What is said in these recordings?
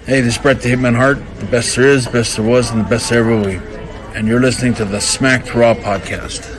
Hey, this is Brett the Hitman Hart, the best there is, best there was, and the best there ever will be. And you're listening to the Smacked Raw podcast.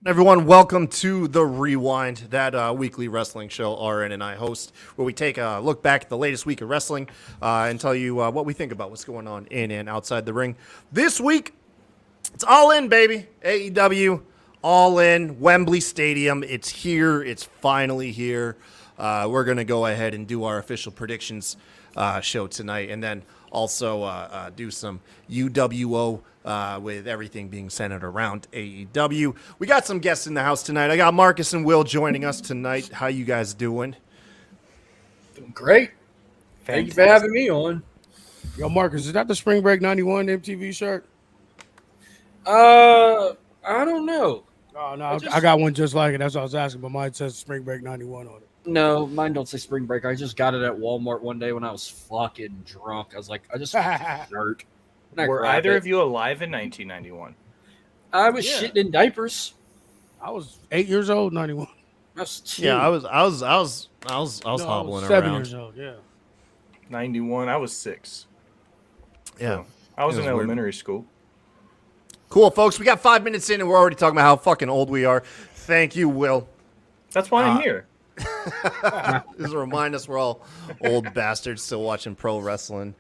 Everyone, welcome to The Rewind, that weekly wrestling show RN and I host, where we take a look back at the latest week of wrestling and tell you what we think about what's going on in and outside the ring. This week, it's all in, baby. AEW, all in, Wembley Stadium. It's here. It's finally here. We're going to go ahead and do our official predictions show tonight, and then also do some UWO with everything being centered around AEW. We got some guests in the house tonight. I got Marcus and Will joining us tonight. How you guys doing? Doing great. Thank you for having me on. Yo, Marcus, is that the Spring Break 91 MTV shirt? I don't know. Oh, no, I got one just like it. That's what I was asking, but mine says Spring Break 91 on it. No, mine don't say Spring Break. I just got it at Walmart one day when I was fucking drunk. I was like, I just shirt. Were either of you alive in 1991? I was shitting in diapers. I was 8 years old, 91. That's two. Yeah, I was hobbling 7 around. years old, yeah. 91, I was 6. Yeah. I was It in was weird. elementary school. Cool, folks. We got 5 minutes in, and we're already talking about how fucking old we are. Thank you, Will. That's why I'm here. This is a remind us we're all old bastards still watching pro wrestling.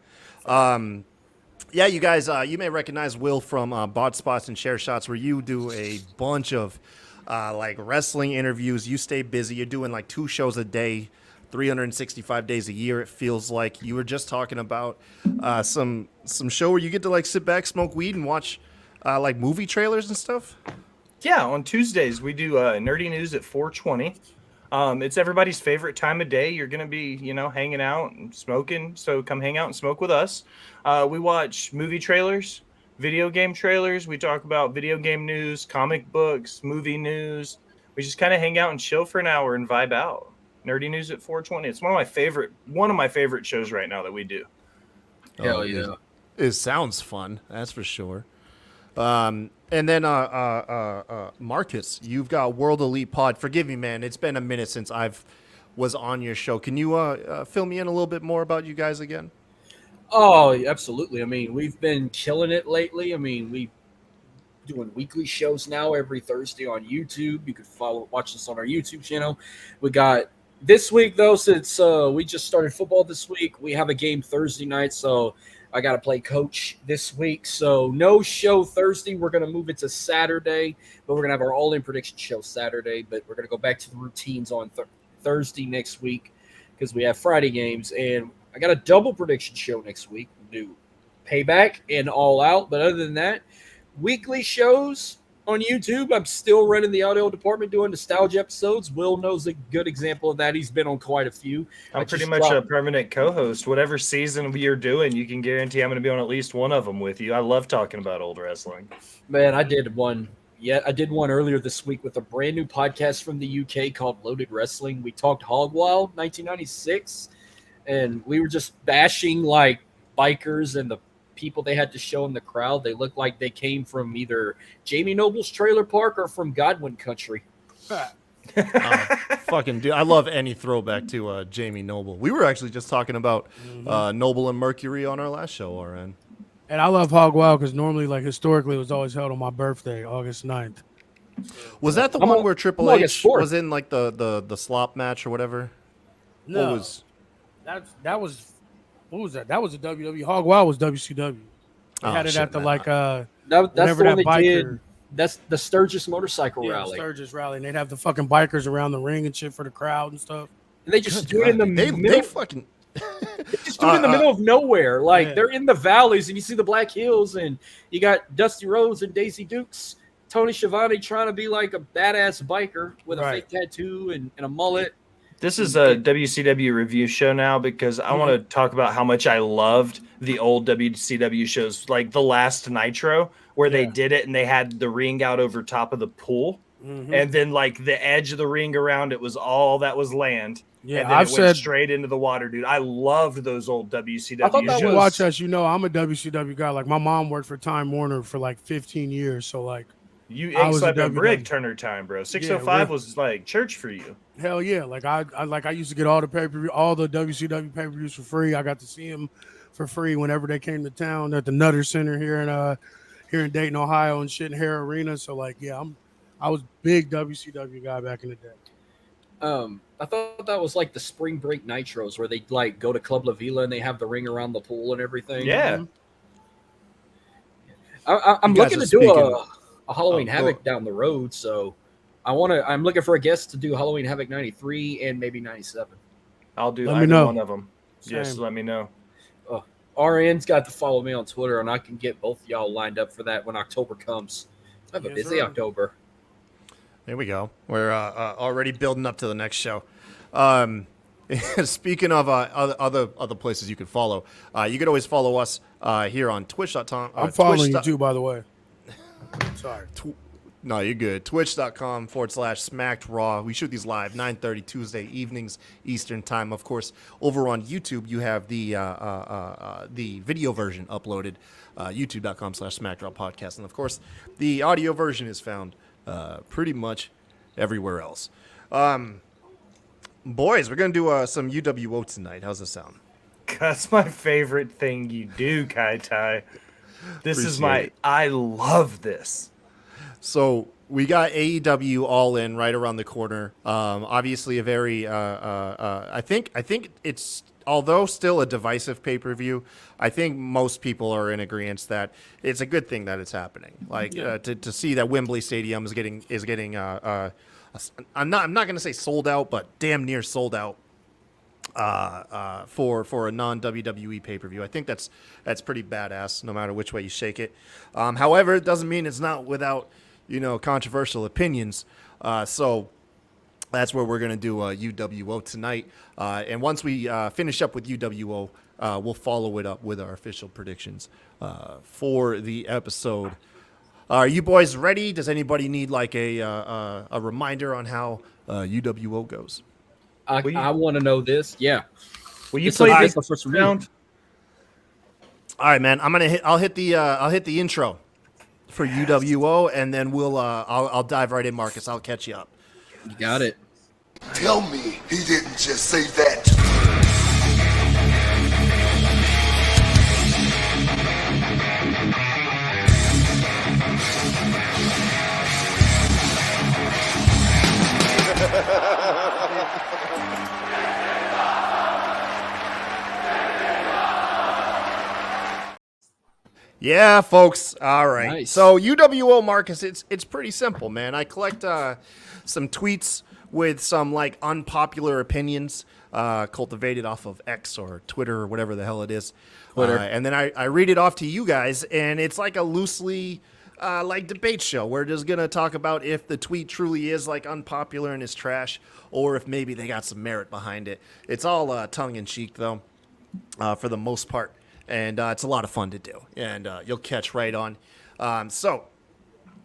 Yeah, you guys, you may recognize Will from Bot Spots and Share Shots, where you do a bunch of like wrestling interviews. You stay busy. You're doing like 2 shows a day, 365 days a year. It feels like you were just talking about some show where you get to like sit back, smoke weed, and watch like movie trailers and stuff. Yeah, on Tuesdays we do Nerdy News at 4:20. It's everybody's favorite time of day. You're going to be, hanging out and smoking. So come hang out and smoke with us. We watch movie trailers, video game trailers. We talk about video game news, comic books, movie news. We just kind of hang out and chill for an hour and vibe out. Nerdy News at 4:20. It's one of my favorite shows right now that we do. Hell yeah. It sounds fun, that's for sure. And then Marcus, you've got World Elite Pod. Forgive me, man. It's been a minute since I've was on your show. Can you fill me in a little bit more about you guys again? Oh, absolutely. I mean, we've been killing it lately. I mean, we doing weekly shows now every Thursday on YouTube. You could watch us on our YouTube channel. We got this week, though, since we just started football this week, we have a game Thursday night, so I got to play coach this week. So no show Thursday. We're going to move it to Saturday, but we're going to have our all-in prediction show Saturday, but we're going to go back to the routines on Thursday next week because we have Friday games, and I got a double prediction show next week. We'll do Payback and All Out, but other than that, weekly shows on YouTube. I'm still running the audio department doing nostalgia episodes. Will knows a good example of that. He's been on quite a few. I'm pretty much a permanent co-host. Whatever season you're doing, you can guarantee I'm going to be on at least one of them with you. I love talking about old wrestling. Man, I did one. Yeah, I did one earlier this week with a brand new podcast from the UK called Loaded Wrestling. We talked Hog Wild 1996, and we were just bashing like bikers and the people they had to show in the crowd. They looked like they came from either Jamie Noble's trailer park or from Godwin country. Fucking dude, I love any throwback to Jamie Noble. We were actually just talking about Noble and Mercury on our last show, RN. And I love Hog Wild because normally, like historically, it was always held on my birthday, August 9th. Was that the one where Triple H was in like the slop match or whatever? No, that was what was that? That was a WWE. Hog Wild was WCW. They had it at the that's the one they biker did. That's the Sturgis motorcycle rally. The Sturgis rally, and they'd have the fucking bikers around the ring and shit for the crowd and stuff. And they just stood in the middle. They fucking just stood in the middle of nowhere. Like they're in the valleys, and you see the Black Hills, and you got Dusty Rhodes and Daisy Dukes, Tony Schiavone trying to be like a badass biker with a fake tattoo and a mullet. This is a WCW review show now because I want to talk about how much I loved the old WCW shows, like the last Nitro, where they did it and they had the ring out over top of the pool. And then like the edge of the ring around it was all that was land. Yeah, and then I've it went said straight into the water, dude. I loved those old WCW I thought that shows. you watch us, you know, I'm a WCW guy. Like my mom worked for Time Warner for like 15 years, so like You I ain't was a slept a brick WW. Turner time, bro. 605 was like church for you. hell yeah, like I used to get all the all the WCW pay-per-views for free. I got to see them for free whenever they came to town at the Nutter Center here in Dayton, Ohio, and shit in Hare Arena. So like, yeah, I was big WCW guy back in the day. I thought that was like the spring break nitros where they like go to Club La Vila and they have the ring around the pool and everything. Yeah. I'm You guys looking are to do speaking- a Halloween Oh, Havoc go- down the road, so I'm looking for a guest to do Halloween Havoc 93 and maybe 97. I'll do Let me either know. one of them. Yes, Same. let me know. RN's got to follow me on Twitter, and I can get both of y'all lined up for that when October comes. I have a Yes, busy sir. October. There we go. We're already building up to the next show. Speaking of other places you can follow, you can always follow us here on Twitch.com. I'm following Twitch. you too, by the way. Sorry. No, you're good. Twitch.com/Smacked Raw. We shoot these live 9:30 Tuesday evenings Eastern time. Of course, over on YouTube, you have the video version uploaded. YouTube.com/Smacked Raw podcast, and of course, the audio version is found pretty much everywhere else. Boys, we're gonna do some UWO tonight. How's this sound? That's my favorite thing you do, Kai Tai. This is Appreciate it. I love this. So we got AEW All In right around the corner. Obviously, a very I think it's, although still a divisive pay-per-view, I think most people are in agreement that it's a good thing that it's happening. Like to see that Wembley Stadium is getting I'm not going to say sold out, but damn near sold out for a non-WWE pay-per-view. I think that's pretty badass, no matter which way you shake it. However, it doesn't mean it's not without controversial opinions. So that's where we're going to do UWO tonight. And once we finish up with UWO, we'll follow it up with our official predictions for the episode. Are you boys ready? Does anybody need like a reminder on how UWO goes? I want to know this. Yeah. Will you It's play a this big first round? All right, man. I'll hit the intro for UWO, and then I'll dive right in, Marcus. I'll catch you up. You got it. Tell me he didn't just say that. Yeah, folks. All right. Nice. So UWO, Marcus, it's pretty simple, man. I collect some tweets with some like unpopular opinions cultivated off of X or Twitter or whatever the hell it is. Twitter. And then I read it off to you guys, and it's like a loosely like debate show. We're just going to talk about if the tweet truly is like unpopular and is trash, or if maybe they got some merit behind it. It's all tongue-in-cheek, though, for the most part. And it's a lot of fun to do, and you'll catch right on. So,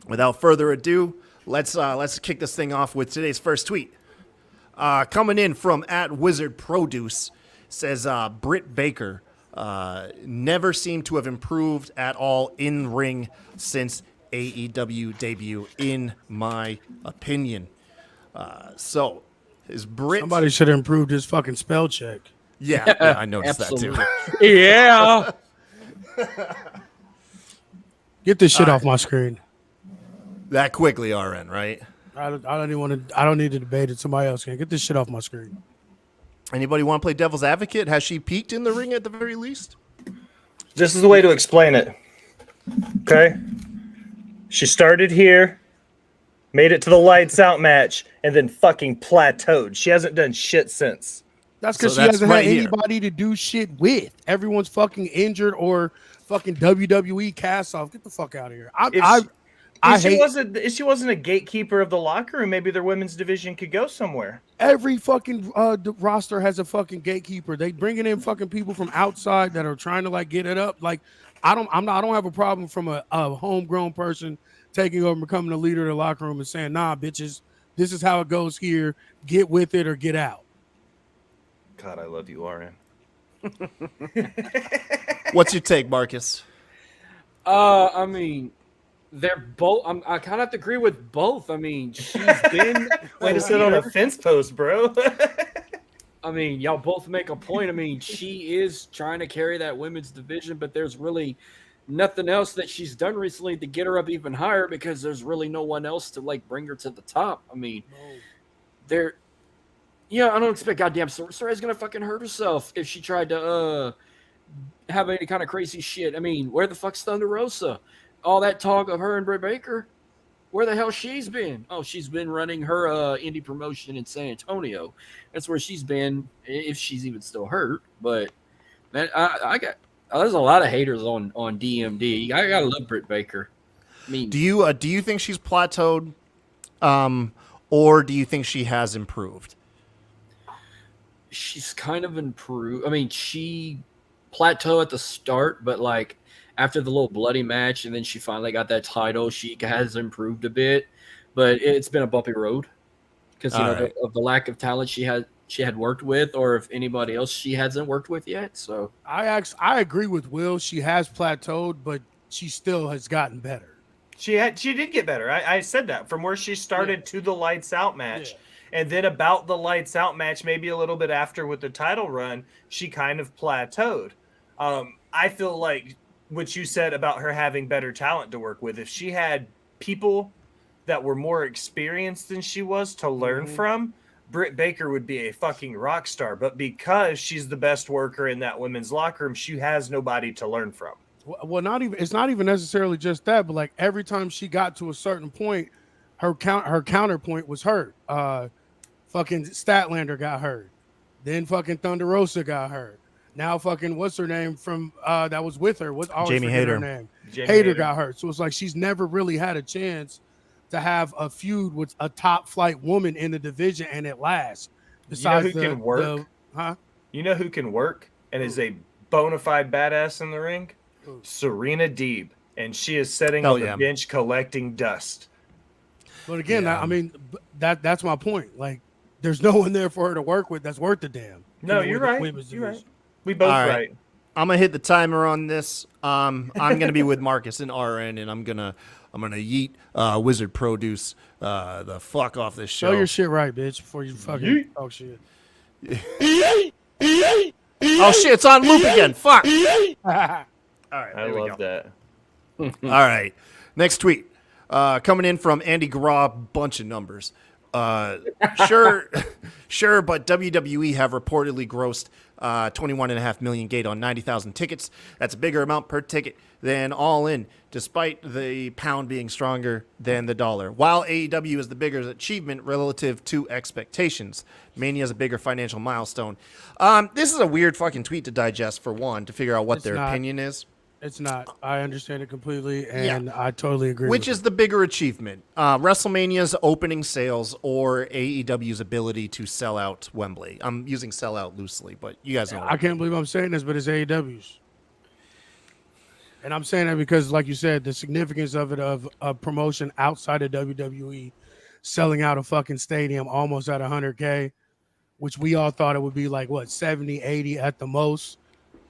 without further ado, let's kick this thing off with today's first tweet. Coming in from @WizardProduce, says Britt Baker never seemed to have improved at all in ring since AEW debut, in my opinion. So, is Britt? Somebody should have improved his fucking spell check. Yeah, I noticed that too. Absolutely. Yeah. Get this shit off my screen. That quickly, RN, right? I don't even want to. I don't need to debate it. Somebody else can get this shit off my screen. Anybody want to play devil's advocate? Has she peaked in the ring at the very least? This is the way to explain it. Okay? She started here, made it to the lights out match, and then fucking plateaued. She hasn't done shit since. That's because So she that's hasn't right had here. anybody to do shit with. Everyone's fucking injured or fucking WWE cast off. Get the fuck out of here. If If she wasn't a gatekeeper of the locker room, maybe their women's division could go somewhere. Every fucking roster has a fucking gatekeeper. They bringing in fucking people from outside that are trying to like get it up. Like I don't have a problem from a homegrown person taking over, becoming the leader of the locker room and saying, "Nah, bitches, this is how it goes here. Get with it or get out." God, I love you, RN. What's your take, Marcus? I mean, they're both. I kind of have to agree with both. I mean, she's been way to sit on a fence post, bro. I mean, y'all both make a point. I mean, she is trying to carry that women's division, but there's really nothing else that she's done recently to get her up even higher because there's really no one else to like bring her to the top. I mean, I don't expect goddamn Saray's gonna fucking hurt herself if she tried to have any kind of crazy shit. I mean, where the fuck's Thunder Rosa? All that talk of her and Britt Baker, where the hell she's been? Oh, she's been running her indie promotion in San Antonio. That's where she's been, if she's even still hurt. But man, there's a lot of haters on DMD. I gotta love Britt Baker. I mean, Do you think she's plateaued, or do you think she has improved? she's kind of improved. I mean, she plateaued at the start, but like after the little bloody match, and then she finally got that title, she has improved a bit. But it's been a bumpy road because of the lack of talent she had worked with, or if anybody else she hasn't worked with yet. So I agree with Will. She has plateaued, but she still has gotten better. She did get better. I said that from where she started to the lights out match. Yeah. And then about the lights out match, maybe a little bit after with the title run, she kind of plateaued. I feel like what you said about her having better talent to work with, if she had people that were more experienced than she was to learn from, Britt Baker would be a fucking rock star. But because she's the best worker in that women's locker room, she has nobody to learn from. Well, it's not even necessarily just that, but like every time she got to a certain point, her counterpoint was hurt. Fucking Statlander got hurt. Then fucking Thunder Rosa got hurt. Now fucking what's her name from that was with her? What's always Jamie Hayter. Her name? Hayter got hurt. So it's like she's never really had a chance to have a feud with a top flight woman in the division and it lasts. Besides you know who can work? You know who can work and is a bona fide badass in the ring? Serena Deeb, and she is sitting on the bench collecting dust. But again, I mean, that's my point. Like, there's no one there for her to work with that's worth the damn. No, you're right. You're right. We both right. I'm gonna hit the timer on this. I'm gonna be with Marcus and RN, and I'm gonna yeet Wizard Produce the fuck off this show. Show your shit right, bitch, before you fucking talk shit. Oh shit, it's on loop again. Fuck. All right, I love that. All right, next tweet coming in from Andy Gra, bunch of numbers. Sure, but WWE have reportedly grossed 21.5 million gate on 90,000 tickets. That's a bigger amount per ticket than All In, despite the pound being stronger than the dollar. While AEW is the bigger achievement relative to expectations, Mania is a bigger financial milestone. This is a weird fucking tweet to digest, for one, to figure out what their opinion is. It's not. I understand it completely, and I totally agree. Which is the bigger achievement? WrestleMania's opening sales or AEW's ability to sell out Wembley? I'm using sell out loosely, but you guys know. I can't believe I'm saying this, but it's AEW's. And I'm saying that because, like you said, the significance of it, of a promotion outside of WWE selling out a fucking stadium almost at 100K, which we all thought it would be like, 70, 80 at the most.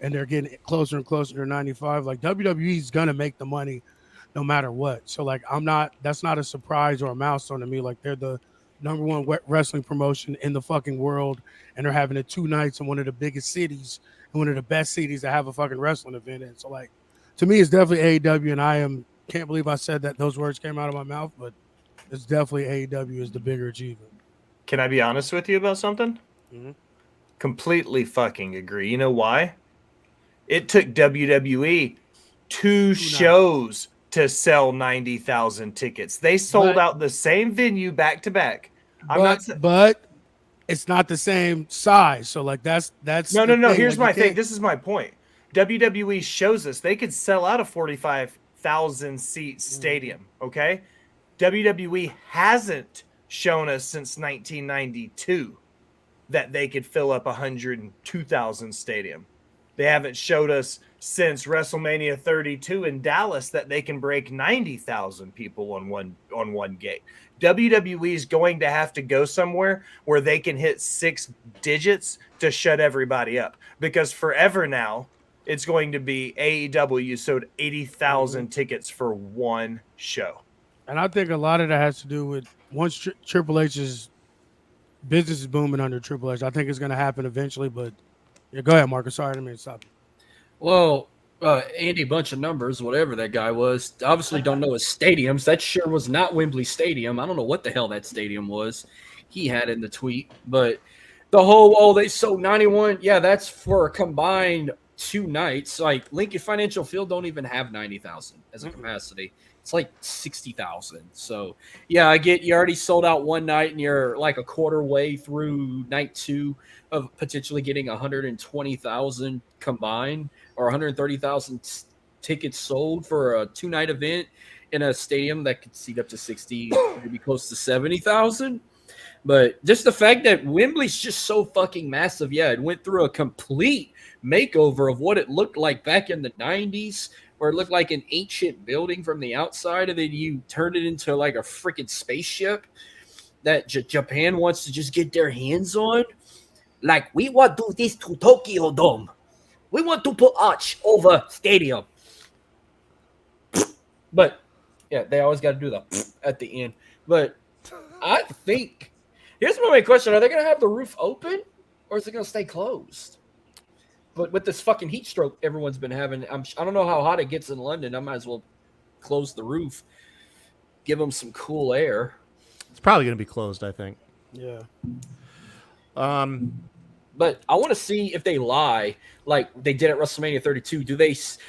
And they're getting closer and closer to 95. Like, WWE is going to make the money no matter what. So, like, that's not a surprise or a milestone to me. Like, they're the number one wrestling promotion in the fucking world. And they're having it 2 nights in one of the biggest cities and one of the best cities to have a fucking wrestling event in. So, like, to me, it's definitely AEW. And can't believe I said that those words came out of my mouth, but it's definitely AEW is the bigger achievement. Can I be honest with you about something? Mm-hmm. Completely fucking agree. You know why? It took WWE 2 shows to sell 90,000 tickets. They sold out the same venue back to back. But it's not the same size. So like that's no. Here's my thing. This is my point. WWE shows us they could sell out a 45 100,000 seat stadium. Okay. WWE hasn't shown us since 1992 that they could fill up 102,000 stadium. They haven't showed us since WrestleMania 32 in Dallas that they can break 90,000 people on one gate. WWE is going to have to go somewhere where they can hit 6 digits to shut everybody up, because forever now it's going to be AEW sold 80,000 tickets for one show. And I think a lot of that has to do with once Triple H's business is booming under Triple H. I think it's going to happen eventually. But yeah, go ahead, Marcus. Sorry, I didn't mean to stop you. Well, Andy Bunch of Numbers, whatever that guy was, obviously don't know his stadiums. That sure was not Wembley Stadium. I don't know what the hell that stadium was. He had in the tweet. But the whole, they sold 91. Yeah, that's for a combined 2 nights. Like, Lincoln Financial Field don't even have 90,000 as a capacity. It's like 60,000. So, yeah, I get you already sold out one night and you're like a quarter way through night 2 of potentially getting 120,000 combined or 130,000 tickets sold for a 2-night event in a stadium that could seat up to 60, maybe close to 70,000. But just the fact that Wembley's just so fucking massive. Yeah, it went through a complete makeover of what it looked like back in the 90s, where it looked like an ancient building from the outside, and then you turned it into like a freaking spaceship that Japan wants to just get their hands on. Like, we want to do this to Tokyo Dome. We want to put arch over stadium. But, yeah, they always got to do the at the end. But I think, here's my main question. Are they going to have the roof open, or is it going to stay closed? But with this fucking heat stroke everyone's been having, I don't know how hot it gets in London. I might as well close the roof, give them some cool air. It's probably going to be closed, I think. Yeah. But I want to see if they lie like they did at WrestleMania 32.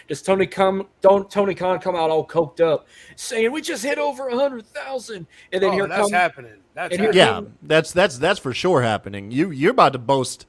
Does Tony Khan come out all coked up saying we just hit over 100,000, and then that's happening. That's for sure happening. You're about to boast.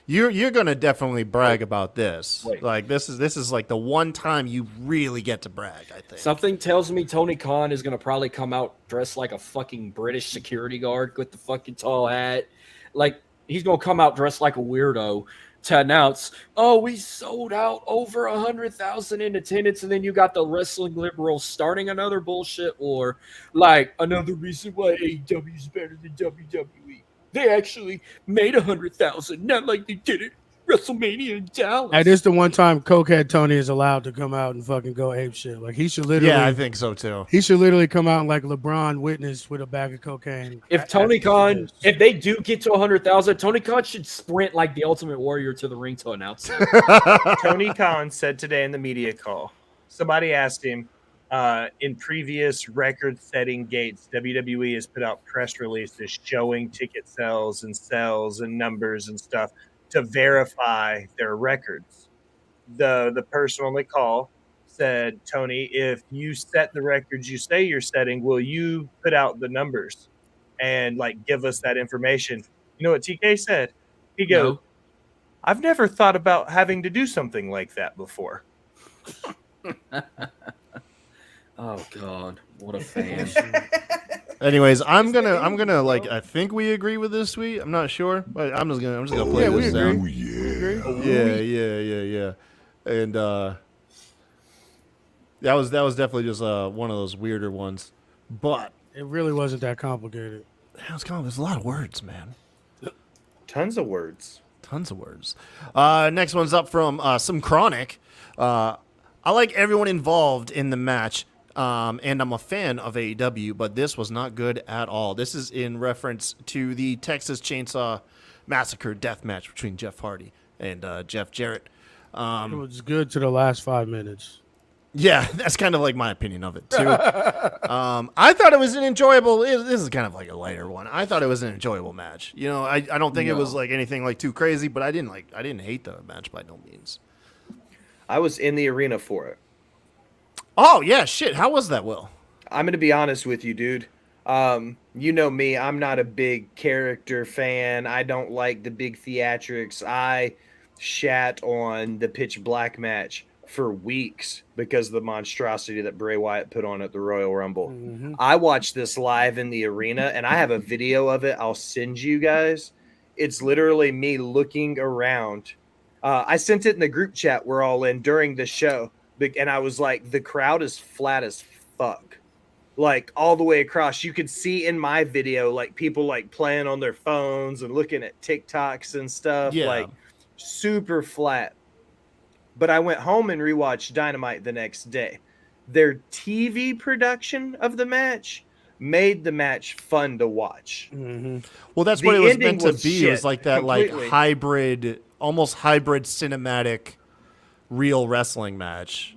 You're gonna definitely brag about this. Wait. Like this is like the one time you really get to brag, I think. Something tells me Tony Khan is gonna probably come out dressed like a fucking British security guard with the fucking tall hat. Like, he's gonna come out dressed like a weirdo to announce, "Oh, we sold out over 100,000 in attendance," and then you got the wrestling liberals starting another bullshit war, like another reason why AEW is better than WWE. They actually made 100,000, not like they did it WrestleMania in Dallas. Hey, this is the one time Cokehead Tony is allowed to come out and fucking go ape shit. Like, he should literally. Yeah, I think so too. He should literally come out like LeBron witness with a bag of cocaine. If Tony Khan, if they do get to 100,000, Tony Khan should sprint like the Ultimate Warrior to the ring to announce it. Tony Khan said today in the media call, somebody asked him, in previous record-setting gates, WWE has put out press releases showing ticket sales and numbers and stuff to verify their records. The person on the call said, "Tony, if you set the records you say you're setting, will you put out the numbers and like give us that information?" You know what TK said? He goes, No. "I've never thought about having to do something like that before." Oh God, what a fan! Anyways, I'm gonna like, I think we agree with this tweet. I'm not sure, but I'm just gonna play this down. Oh, yeah. Yeah. And that was definitely just one of those weirder ones. But It really wasn't that complicated. there's a lot of words, man. Tons of words. Next one's up from some Chronic. I like everyone involved in the match. And I'm a fan of AEW, but this was not good at all. This is in reference to the Texas Chainsaw Massacre death match between Jeff Hardy and Jeff Jarrett. It was good to the last 5 minutes. Yeah, that's kind of like my opinion of it, too. I thought it was an enjoyable... This is kind of like a lighter one. I thought it was an enjoyable match. You know, I don't think it was like anything like too crazy, but I didn't hate the match by no means. I was in the arena for it. Oh, yeah, shit. How was that, Will? I'm going to be honest with you, dude. You know me. I'm not a big character fan. I don't like the big theatrics. I shat on the Pitch Black match for weeks because of the monstrosity that Bray Wyatt put on at the Royal Rumble. Mhm. I watched this live in the arena, and I have a video of it. I'll send you guys. It's literally me looking around. I sent it in the group chat we're all in during the show, and I was like, the crowd is flat as fuck. Like all the way across. You could see in my video like people like playing on their phones and looking at TikToks and stuff. Yeah. Like super flat. But I went home and rewatched Dynamite the next day. Their TV production of the match made the match fun to watch. Mhm. Well, that's The what it was ending meant to was be. It was shit, like that, completely. like hybrid, almost hybrid cinematic, real wrestling match.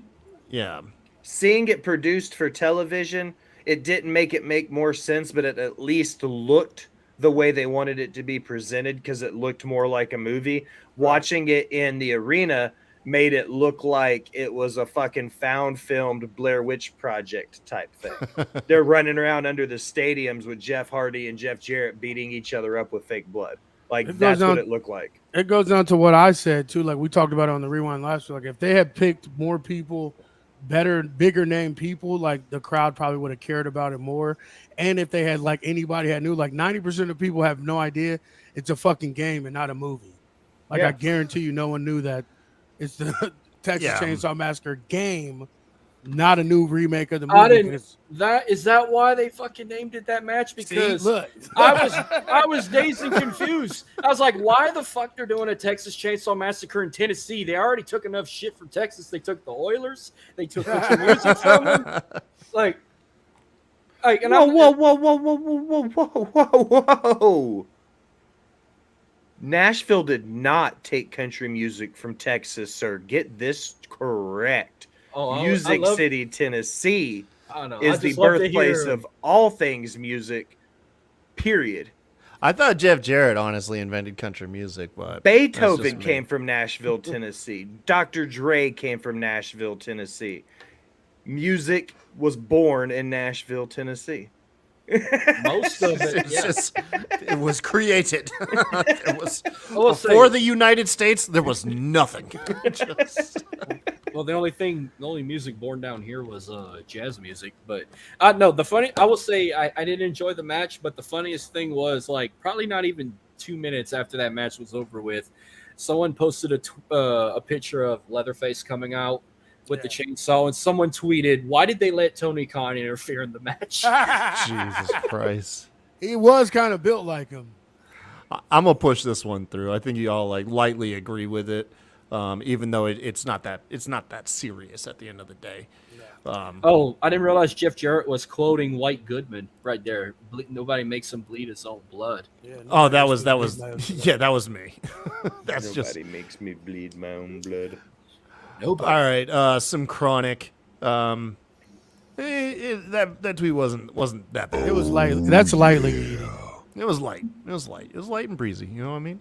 Yeah. Seeing it produced for television, it didn't make it make more sense, but it at least looked the way they wanted it to be presented because it looked more like a movie. Watching it in the arena made it look like it was a fucking found filmed Blair Witch Project type thing. They're running around under the stadiums with Jeff Hardy and Jeff Jarrett beating each other up with fake blood. Like It goes that's down- what it looked like. It goes down to what I said too. Like we talked about it on the rewind last week. Like if they had picked more people, bigger name people, like the crowd probably would have cared about it more. And if they had like anybody had knew, like 90% of people have no idea it's a fucking game and not a movie. Like Yeah. I guarantee you, no one knew that it's the Texas Yeah. Chainsaw Massacre game, not a new remake of the I movie. didn't. because- Is that why they fucking named it that match? Because look. I was dazed and confused. I was like, why the fuck they're doing a Texas Chainsaw Massacre in Tennessee? They already took enough shit from Texas. They took the Oilers. They took country music from them. Like, and Whoa, I'm, whoa, whoa, whoa, whoa, whoa, whoa, whoa, whoa. Nashville did not take country music from Texas, sir. Get this correct. Oh, I Music love- City, Tennessee I don't know. is I the just love to birthplace hear- of all things music, period. I thought Jeff Jarrett honestly invented country music, but Beethoven that's just me. came from Nashville, Tennessee. Dr. Dre came from Nashville, Tennessee. Music was born in Nashville, Tennessee. most of it. It's Yeah. just, it was created. It was I will say- before the United States. There was nothing. Just- Well, the only music born down here was jazz music. But no, I will say I didn't enjoy the match, but the funniest thing was like probably not even 2 minutes after that match was over with, someone posted a picture of Leatherface coming out with the chainsaw, and someone tweeted, "Why did they let Tony Khan interfere in the match?" Jesus Christ. He was kind of built like him. I'm gonna push this one through. I think you all like lightly agree with it, even though it's not that serious at the end of the day. Oh, I didn't realize Jeff Jarrett was quoting White Goodman right there. Nobody makes him bleed his own blood. Yeah, Oh, that was nobody yeah, that was me. That's Nobody just makes me bleed my own blood. Nobody. all right. Some Chronic. That tweet wasn't that bad. It was light. That's lightly eating. It was light. It was light and breezy. You know what I mean?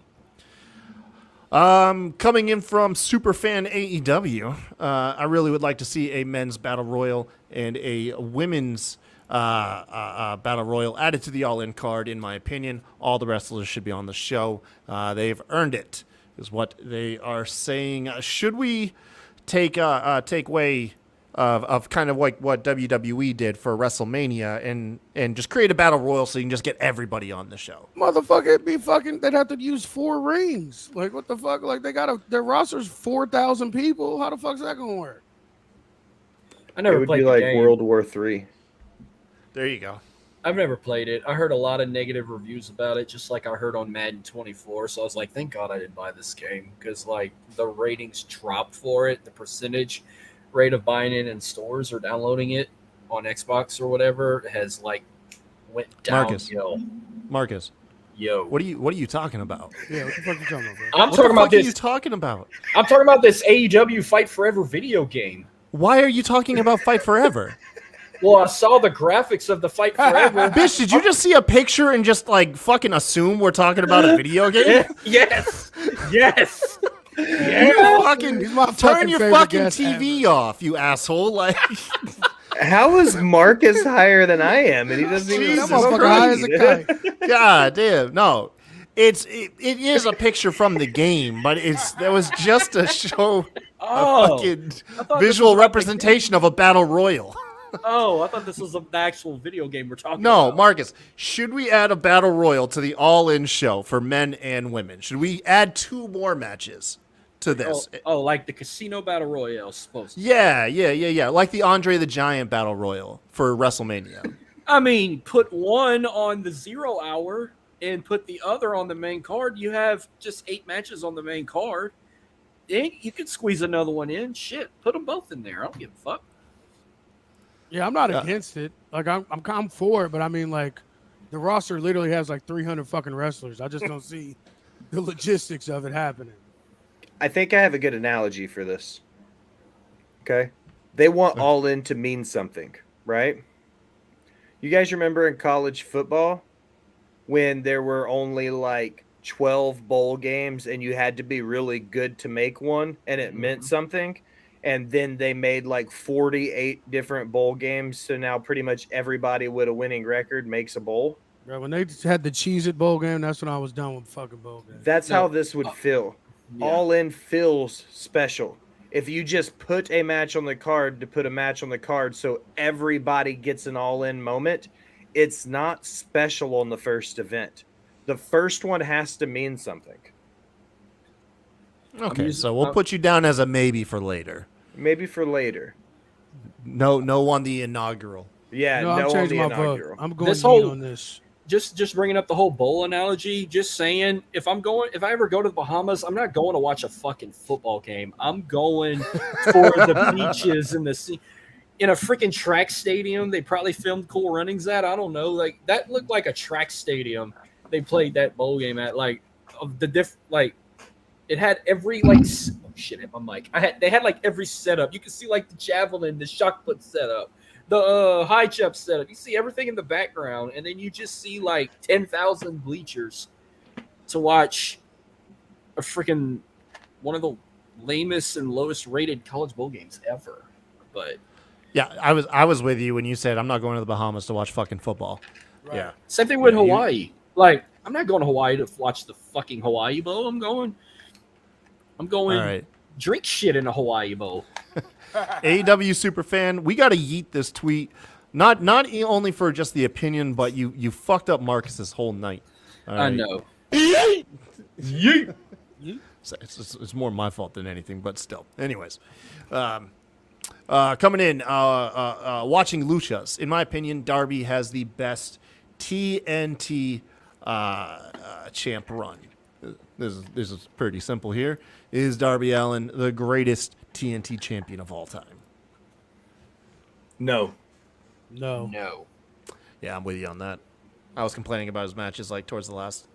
Coming in from Superfan AEW, I really would like to see a men's battle royal and a women's battle royal added to the All-In card. In my opinion, all the wrestlers should be on the show. They've earned it, is what they are saying. Should we take way of kind of like what WWE did for WrestleMania and just create a battle royal so you can just get everybody on the show? Motherfucker, it'd be fucking. They'd have to use 4 rings. Like what the fuck? Like they got their roster's 4,000 people. How the fuck's that gonna work? I It never would played be the like game. World War III. There you go. I've never played it. I heard a lot of negative reviews about it, just like I heard on Madden 24. So I was like, thank God I didn't buy this game because like the ratings dropped for it. The percentage rate of buying it in stores or downloading it on Xbox or whatever has like went down. Marcus. Marcus, Yo. what are you talking about? Yeah, what the fuck you talking about, bro? I'm What talking the about fuck are you this. talking about? I'm talking about this AEW Fight Forever video game. Why are you talking about Fight Forever? Well, I saw the graphics of the Fight Forever. Bitch, did you just see a picture and just like fucking assume we're talking about a video game? Yes. Yes. You fucking He's my turn fucking your favorite fucking guest TV off, you asshole! Like, How is Marcus higher than I am? And he doesn't even Jesus That motherfucker high as a kite. God damn, no, it is a picture from the game, but that was just a show. Oh, fucking I thought this visual was about the representation of a battle royal. Oh, I thought this was the actual video game we're talking No, about. Marcus, should we add a battle royal to the all-in show for men and women? Should we add 2 more matches to this? Like the Casino Battle Royale, supposed to. Yeah. Like the Andre the Giant battle royal for WrestleMania. I mean, put one on the 0 hour and put the other on the main card. You have just 8 matches on the main card. You could squeeze another one in. Shit, put them both in there. I don't give a fuck. Yeah, I'm not against it. Like I'm for it, but I mean, like, the roster literally has like 300 fucking wrestlers. I just don't see the logistics of it happening. I think I have a good analogy for this. Okay, they want All In to mean something, right? You guys remember in college football when there were only like 12 bowl games and you had to be really good to make one and it meant something? And then they made like 48 different bowl games. So now pretty much everybody with a winning record makes a bowl. Bro, when they had the Cheez-It bowl game, that's when I was done with fucking bowl game. That's how this would feel. Yeah. All In feels special. If you just put a match on the card to put a match on the card so everybody gets an All In moment, it's not special on the first event. The first one has to mean something. Okay, so we'll put you down as a maybe for later. Maybe for later. No on the inaugural. Yeah, No, no I'm on changing the my inaugural. vote. I'm going This to whole- on this. Just bringing up the whole bowl analogy. Just saying, if I ever go to the Bahamas, I'm not going to watch a fucking football game. I'm going for the beaches and the sea. In a freaking track stadium, they probably filmed Cool Runnings at. I don't know. Like, that looked like a track stadium they played that bowl game at. Like, of the it had every shit at my mic. They had like every setup. You could see like the javelin, the shot put setup, the high jump setup. You see everything in the background, and then you just see like 10,000 bleachers to watch a freaking one of the lamest and lowest rated college bowl games ever. But Yeah, I was with you when you said I'm not going to the Bahamas to watch fucking football. Right. Yeah. same thing with Hawaii. Like, I'm not going to Hawaii to watch the fucking Hawaii Bowl. I'm going All right. drink shit in a Hawaii Bowl. AEW superfan, we got to yeet this tweet. Not only for just the opinion, but you fucked up Marcus's whole night. All right? I know. Yeet. It's more my fault than anything, but still. Anyways, coming in, watching Luchas. In my opinion, Darby has the best TNT champ run. This is pretty simple here. Is Darby Allin the greatest TNT champion of all time? No. No. Yeah, I'm with you on that. I was complaining about his matches like towards the last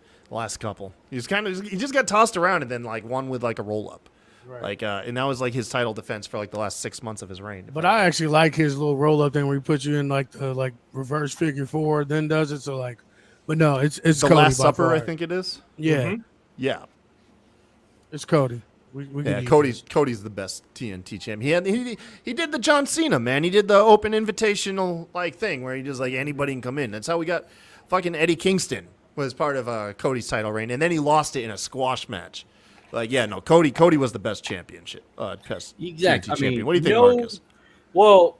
couple. He just got tossed around and then like won with like a roll up. Right. Like and that was like his title defense for like the last 6 months of his reign. But I actually like his little roll up thing where he puts you in like the reverse figure 4, then does it. So like, but no, it's the Cody Last by Supper, far. I think it is. Yeah, Yeah. it's Cody. We Yeah, can use Cody's the best TNT champ. He did the John Cena, man. He did the open invitational like thing where he just like anybody can come in. That's how we got fucking Eddie Kingston was part of Cody's title reign, and then he lost it in a squash match. Like, yeah, no, Cody was the best championship, best Exactly. TNT champion. What do you think, Marcus? Well,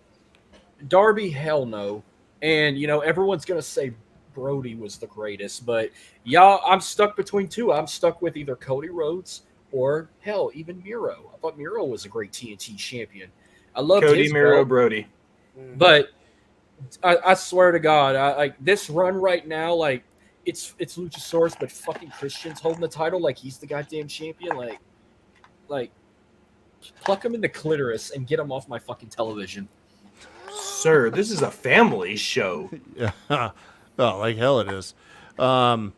Darby, hell no. And, everyone's going to say Brody was the greatest. But, yeah, I'm stuck between two. I'm stuck with either Cody Rhodes or, hell, even Miro. I thought Miro was a great TNT champion. I love Cody, his Miro, belt, Brody. But I swear to God, like this run right now, like, it's Luchasaurus, but fucking Christian's holding the title like he's the goddamn champion. Like, pluck him in the clitoris and get him off my fucking television. Sir, this is a family show. Yeah. Oh, like hell it is. Watching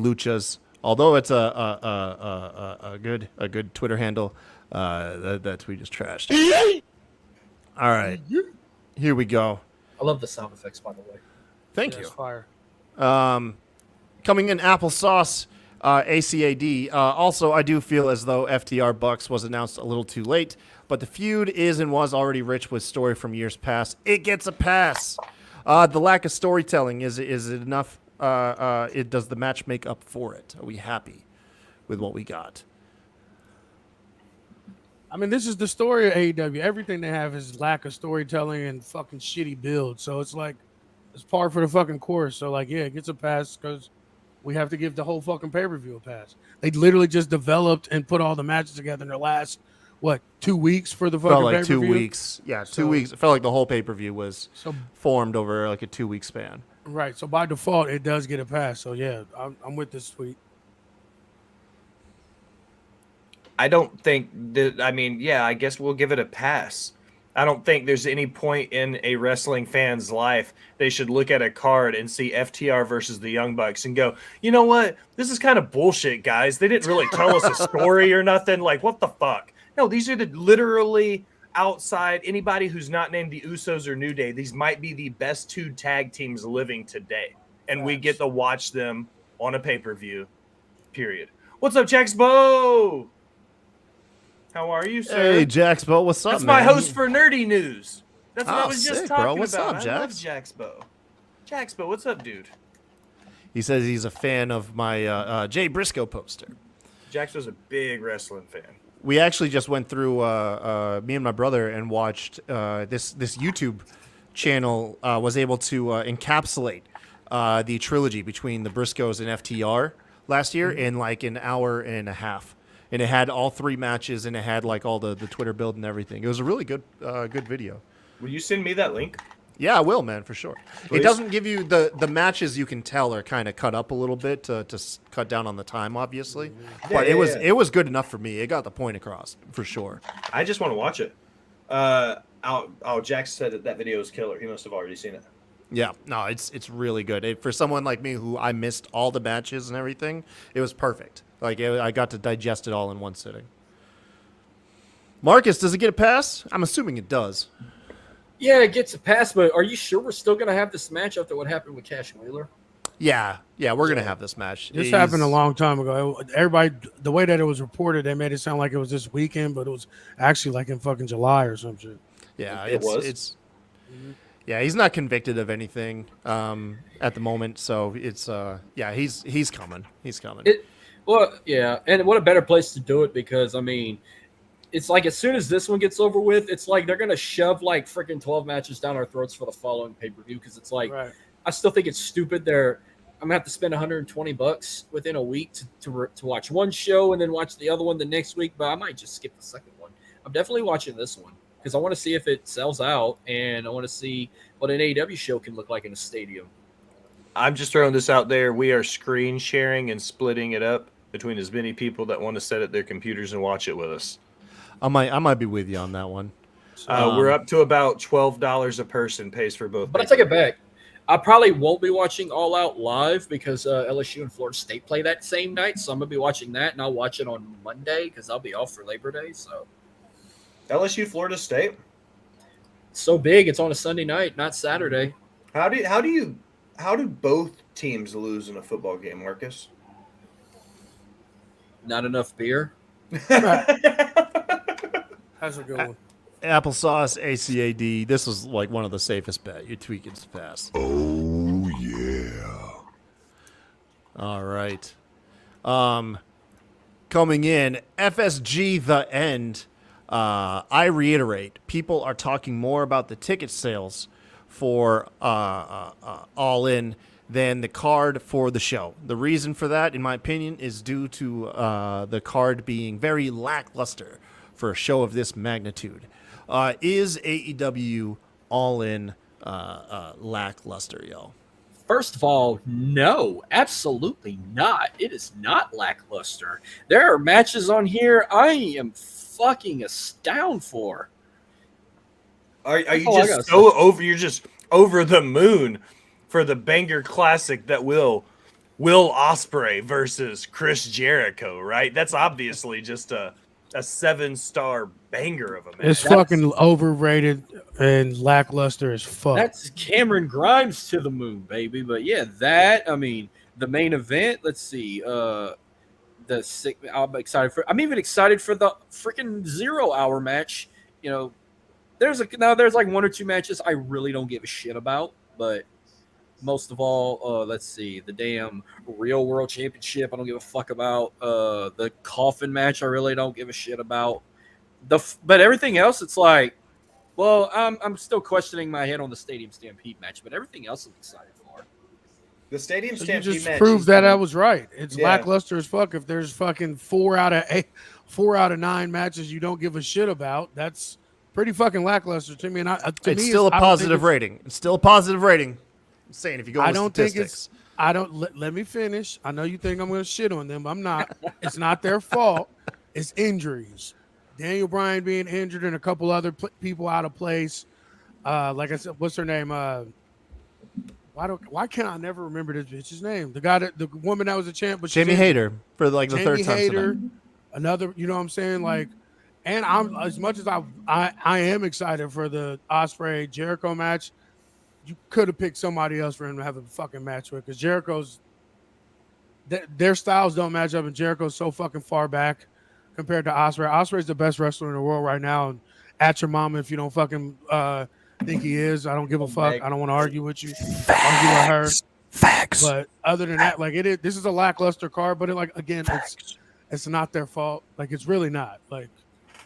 Luchas, although it's a good Twitter handle, that tweet is trashed. All right, here we go. I love the sound effects, by the way. Thank Yeah, you. it's fire. Coming in applesauce, ACAD. Also, I do feel as though FTR Bucks was announced a little too late, but the feud is and was already rich with story from years past. It gets a pass. The lack of storytelling, is it enough? Does the match make up for it? Are we happy with what we got? I mean, this is the story of AEW. Everything they have is lack of storytelling and fucking shitty build. So it's like it's par for the fucking course. So like, yeah, it gets a pass because we have to give the whole fucking pay-per-view a pass. They literally just developed and put all the matches together in their last 2 weeks for the fucking Felt like pay-per-view. 2 weeks. Yeah, 2 So- weeks. It felt like the whole pay-per-view was So formed over like a 2-week span. right. So by default, it does get a pass. So yeah, I'm with this tweet. I don't think that, I mean, yeah, I guess we'll give it a pass. I don't think there's any point in a wrestling fan's life they should look at a card and see FTR versus the Young Bucks and go, you know what? This is kind of bullshit, guys. They didn't really tell us a story or nothing. Like, what the fuck? No, these are the literally outside anybody who's not named the Usos or New Day. These might be the best 2 tag teams living today. And we get to watch them on a pay-per-view, period. What's up, Jaxbo? How are you, sir? Hey, Jaxbo, what's up, That's man? my host for Nerdy News. That's what I Oh, was just sick, talking bro. What's about. up, I love Jax? Jaxbo. Jaxbo, what's up, dude? He says he's a fan of my Jay Briscoe poster. Jaxbo's a big wrestling fan. We actually just went through me and my brother and watched this YouTube channel was able to encapsulate the trilogy between the Briscoes and FTR last year in like an hour and a half. And it had all 3 matches, and it had like all the Twitter build and everything. It was a really good video. Will you send me that link? Yeah, I will, man, for sure. Please? It doesn't give you the matches. You can tell are kind of cut up a little bit to cut down on the time, obviously. But it was good enough for me. It got the point across for sure. I just want to watch it. Jax said that video is killer. He must have already seen it. Yeah, no, it's really good. For someone like me who I missed all the matches and everything, it was perfect. Like I got to digest it all in one sitting. Marcus, does it get a pass? I'm assuming it does. Yeah, it gets a pass, but are you sure we're still going to have this match after what happened with Cash Wheeler? Yeah, we're gonna have this match. This happened a long time ago. Everybody, the way that it was reported, they made it sound like it was this weekend, but it was actually like in fucking July or some shit. Yeah, It was? It's yeah, he's not convicted of anything at the moment, so it's he's coming. He's coming. Well, yeah, and what a better place to do it because, I mean, it's like as soon as this one gets over with, it's like they're going to shove like freaking 12 matches down our throats for the following pay-per-view because it's like, Right. I still think it's stupid. I'm going to have to spend $120 within a week to watch one show and then watch the other one the next week, but I might just skip the second one. I'm definitely watching this one because I want to see if it sells out and I want to see what an AEW show can look like in a stadium. I'm just throwing this out there. We are screen sharing and splitting it up between as many people that want to set at their computers and watch it with us. I might be with you on that one. We're up to about $12 a person pays for both. But I take it back. I probably won't be watching All Out live because LSU and Florida State play that same night. So I'm going to be watching that, and I'll watch it on Monday because I'll be off for Labor Day. So LSU, Florida State. it's so big. It's on a Sunday night, not Saturday. How do both teams lose in a football game, Marcus? Not enough beer. That's a good one. Applesauce, ACAD. This was like one of the safest bet. Your tweet gets passed. Oh, yeah. All right. Coming in, FSG The End. I reiterate, people are talking more about the ticket sales for All In than the card for the show. The reason for that, in my opinion, is due to the card being very lackluster for a show of this magnitude. Is AEW All In lackluster, y'all? First of all, no, absolutely not. It is not lackluster. There are matches on here I am fucking astounded for. Are you all I just gotta so over? You're just over the moon for the banger classic that Will Ospreay versus Chris Jericho, right? That's obviously just a 7-star banger of a match. It's fucking overrated and lackluster as fuck. That's Cameron Grimes to the moon, baby. But yeah, that, I mean, the main event, let's see. I'm even excited for the freaking 0 hour match. You know, there's like 1 or 2 matches I really don't give a shit about, but most of all, let's see, the damn Real World Championship I don't give a fuck about. The coffin match I really don't give a shit about. But everything else, it's like, well, I'm still questioning my head on the Stadium Stampede match, but everything else I'm excited for. The Stadium So you Stampede just match proved is that gonna- I was right. It's Yeah. lackluster as fuck. If there's fucking 4 out of 9 matches you don't give a shit about, that's pretty fucking lackluster to me. And It's still a positive rating. It's still a positive rating. I'm saying if you go I with don't think statistics. let me finish. I know you think I'm going to shit on them. I'm not. It's not their fault. It's injuries. Daniel Bryan being injured and a couple other people out of place. Like I said, what's her name? Why can't I never remember this bitch's name? The woman that was a champ, but Jamie Hayter for like the Jamie third time Hayter, tonight. another. You know what I'm saying? Like, and I'm as much as I am excited for the Ospreay Jericho match. You could have picked somebody else for him to have a fucking match with, because Jericho's their styles don't match up, and Jericho's so fucking far back compared to Ospreay. Ospreay's the best wrestler in the world right now, and at your mama if you don't fucking think he is. I don't give a fuck. I don't want to argue with you. Argue with her. Facts. But other than that, like this is a lackluster card. But it's not their fault. Like, it's really not. Like,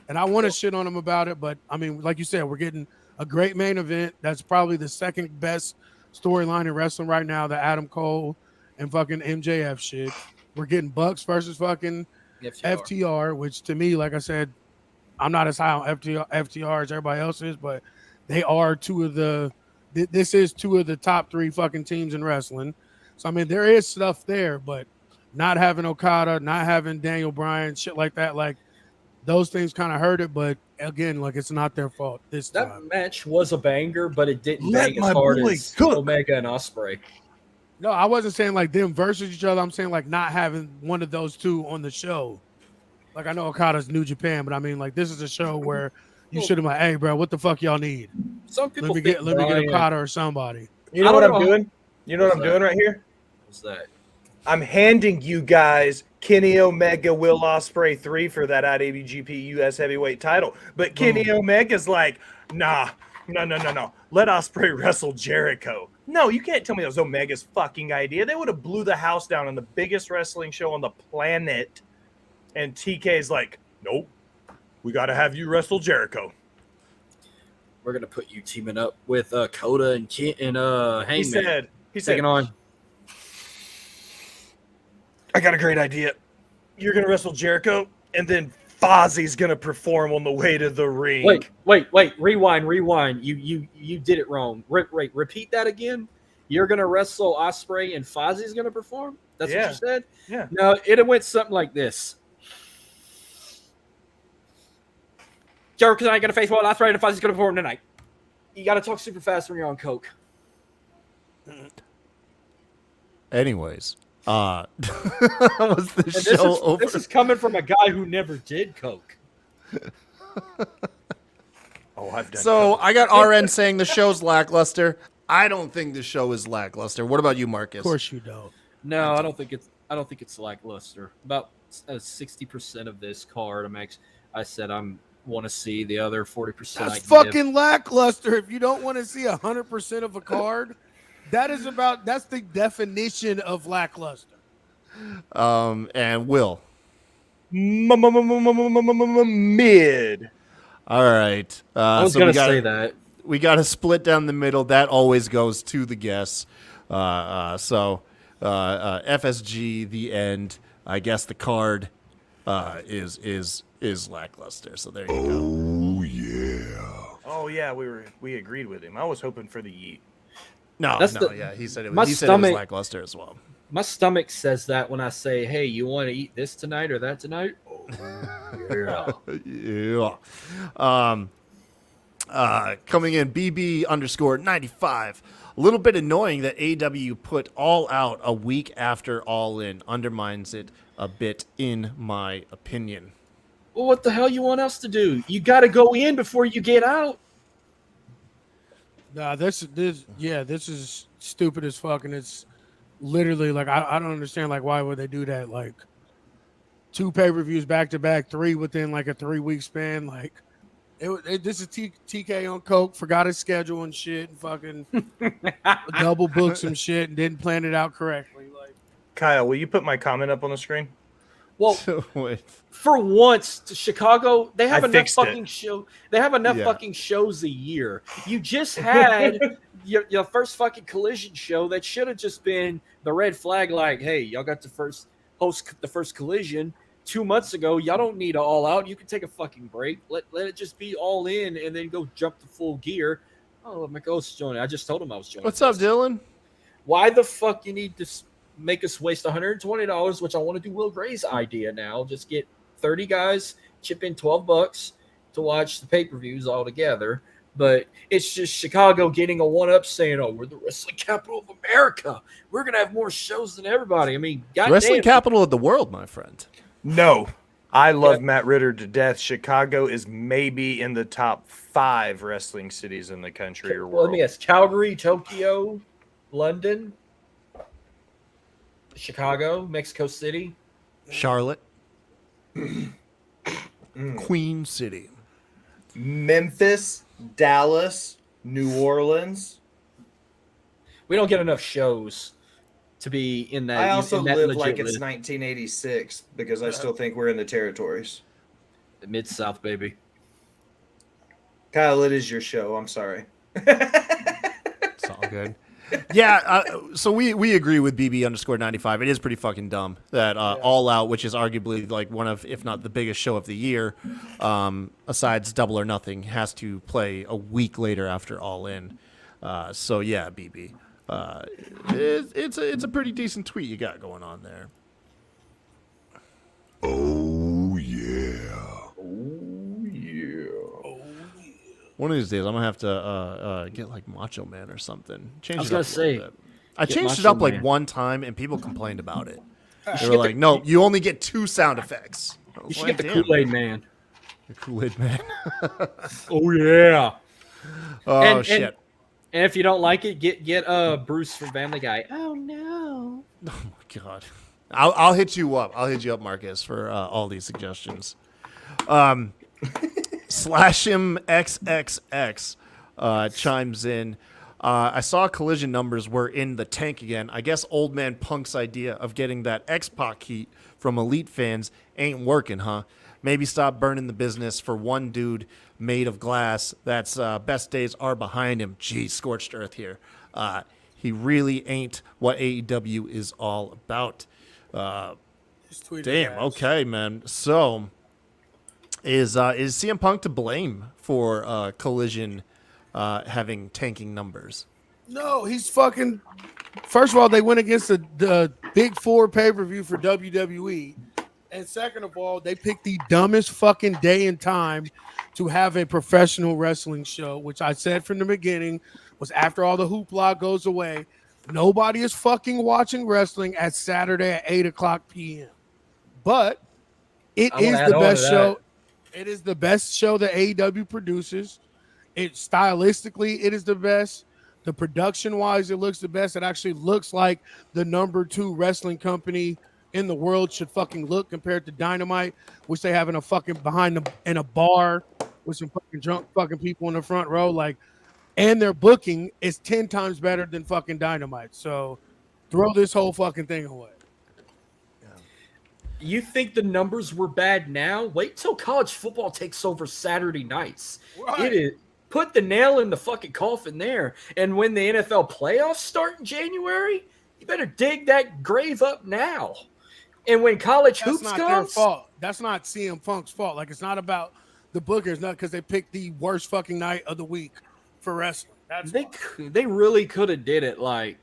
and I want to shit on them about it, but I mean, like you said, we're getting a great main event. That's probably the second best storyline in wrestling right now. The Adam Cole and fucking MJF shit. We're getting Bucks versus fucking FTR, which to me, like I said, I'm not as high on FTR as everybody else is, but they are this is two of the top 3 fucking teams in wrestling. So, I mean, there is stuff there, but not having Okada, not having Daniel Bryan, shit like that, like, those things kind of hurt it. But again, like, it's not their fault this That time. match was a banger, but it didn't Let bang my as hard boy as cook. Omega and Ospreay. No, I wasn't saying like them versus each other. I'm saying like not having one of those two on the show. Like, I know Okada's New Japan, but I mean, like, this is a show where you should have been like, hey, bro, what the fuck y'all need? Some people Let me get Okada or somebody. You know I what don't I'm know. doing? You know what I'm What's doing right here? What's that? I'm handing you guys Kenny Omega, Will Ospreay 3 for that IWGP US Heavyweight title. But Kenny Omega's like, no. Let Ospreay wrestle Jericho. No, you can't tell me that was Omega's fucking idea. They would have blew the house down on the biggest wrestling show on the planet. And TK's like, nope, we got to have you wrestle Jericho. We're gonna put you teaming up with Coda and Hangman. He said, Taking on. I got a great idea. You're going to wrestle Jericho, and then Fozzie's going to perform on the way to the ring. Wait. Rewind. You did it wrong. Repeat that again. You're going to wrestle Ospreay and Fozzie's going to perform? That's what you said? Yeah. No, it went something like this. Jericho's not going to face Will Ospreay and Fozzie's going to perform tonight. You got to talk super fast when you're on coke. Anyways, was the show over? This is coming from a guy who never did coke. Oh, I've done So coke. I got RN saying the show's lackluster. I don't think the show is lackluster. What about you, Marcus? Of course you don't. No, I don't think it's lackluster. About 60% of this card, I said I'm want to see. The other 40%. That's fucking lackluster. If you don't want to see 100% of a card, that's the definition of lackluster. And Will. Mid. All right. I was so gonna say that. We got to split down the middle. That always goes to the guess. FSG, the end. I guess the card is lackluster. So there you go. Oh yeah, we agreed with him. I was hoping for the yeet. He said it my was stomach- lackluster as well. My stomach says that when I say, "Hey, you want to eat this tonight or that tonight?" Oh, yeah. Coming in BB_95. A little bit annoying that AEW put All Out a week after All In. Undermines it a bit, in my opinion. Well, what the hell you want us to do? You got to go in before you get out. Nah, this is stupid as fuck, and it's literally like I don't understand, like, why would they do that? Like 2 pay-per-views back to back, 3 within like a 3-week span. Like this is TK on coke, forgot his schedule and shit, and fucking double booked some shit and didn't plan it out correctly. Like, Kyle, will you put my comment up on the screen? Well, Wait. for once, to Chicago, they have I enough fixed it. fucking show. They have enough Yeah. fucking shows a year. You just had your first fucking Collision show that should have just been the red flag. Like, hey, y'all got the first Collision 2 months ago. Y'all don't need All Out. You can take a fucking break. Let it just be All In, and then go jump to Full Gear. Oh, my ghost joining. I just told him I was joining. What's up, Dylan? Why the fuck you need to make us waste $120, which I want to do Will Gray's idea now. Just get 30 guys, chip in $12 to watch the pay-per-views all together. But it's just Chicago getting a one-up saying, oh, we're the wrestling capital of America. We're going to have more shows than everybody. I mean, goddamn. Wrestling capital of the world, my friend. No. I love Matt Ritter to death. Chicago is maybe in the top 5 wrestling cities in the country or Well, world. let me guess. Calgary, Tokyo, London, Chicago, Mexico City. Charlotte. Queen City. Memphis, Dallas, New Orleans. We don't get enough shows to be in that. I also in that live legit like it's list. 1986 because I still think we're in the territories. Mid-South, baby. Kyle, it is your show. I'm sorry. It's all good. Yeah, so we agree with BB_95. It is pretty fucking dumb that All Out, which is arguably like one of, if not the biggest show of the year, besides Double or Nothing, has to play a week later after All In. So yeah, BB, it's a pretty decent tweet you got going on there. Oh, yeah. One of these days, I'm gonna have to get like Macho Man or something. Change I was it up gonna a say, little bit. I get changed it Macho up like Man. one time, and people complained about it. They should were get like, the- "No, you only get 2 sound effects." I You was should like, get the "Damn, Kool-Aid Man. the Kool-Aid Man. Oh yeah. Oh And- shit! And if you don't like it, get Bruce from Family Guy. Oh no. Oh my god! I'll hit you up. I'll hit you up, Marcus, for all these suggestions. Slash him XXX chimes in. I saw Collision numbers were in the tank again. I guess Old Man Punk's idea of getting that X-Pac heat from elite fans ain't working, huh? Maybe stop burning the business for one dude made of glass that's best days are behind him. Geez, scorched earth here. He really ain't what AEW is all about. Just tweeted Damn, that. okay, man. So, is CM Punk to blame for Collision having tanking numbers? No, he's fucking. First of all, they went against the Big Four pay-per-view for WWE. And second of all, they picked the dumbest fucking day and time to have a professional wrestling show, which I said from the beginning was after all the hoopla goes away. Nobody is fucking watching wrestling at Saturday at 8:00 p.m. But it I wanna is add the on to best that. show. It is the best show that AEW produces. It stylistically, it is the best. The production wise, it looks the best. It actually looks like the number 2 wrestling company in the world should fucking look compared to Dynamite, which they have in a fucking behind them in a bar with some fucking drunk fucking people in the front row. Like, and their booking is 10 times better than fucking Dynamite. So throw this whole fucking thing away. You think the numbers were bad now? Wait till college football takes over Saturday nights. Right. It is put the nail in the fucking coffin there. And when the NFL playoffs start in January, you better dig that grave up now. And when college That's hoops not their comes, fault. That's not CM Punk's fault. Like, it's not about the bookers, not because they picked the worst fucking night of the week for wrestling. That's they really could have did it like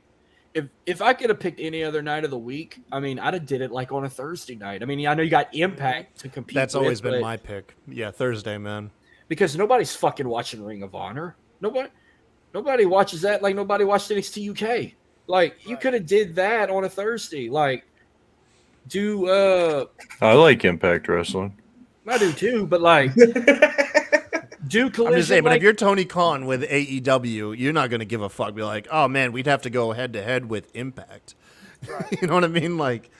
if I could have picked any other night of the week. I mean, I'd have did it like on a Thursday night. I mean, I know you got Impact to compete. That's with, always been but- my pick. Yeah, Thursday, man. because nobody's fucking watching Ring of Honor. Nobody watches that like nobody watched NXT UK. Like you could have did that on a Thursday. Like do I like Impact Wrestling. I do too, but like do Collision. I'm just saying, but like, if you're Tony Khan with AEW, you're not going to give a fuck. Be like, oh man, we'd have to go head to head with Impact. You know what I mean? Like,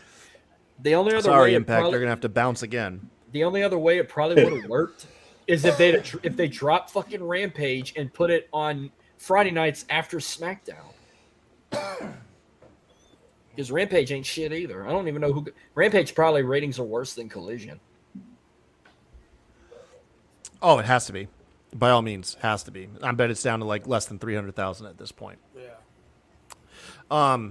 the only other sorry, way it Impact, probably- they're going to have to bounce again. the only other way it probably would have worked is if they dropped fucking Rampage and put it on Friday nights after SmackDown. Because Rampage ain't shit either. I don't even know who. Rampage probably ratings are worse than Collision. Oh, it has to be. By all means, has to be. I bet it's down to like less than 300,000 at this point. Yeah.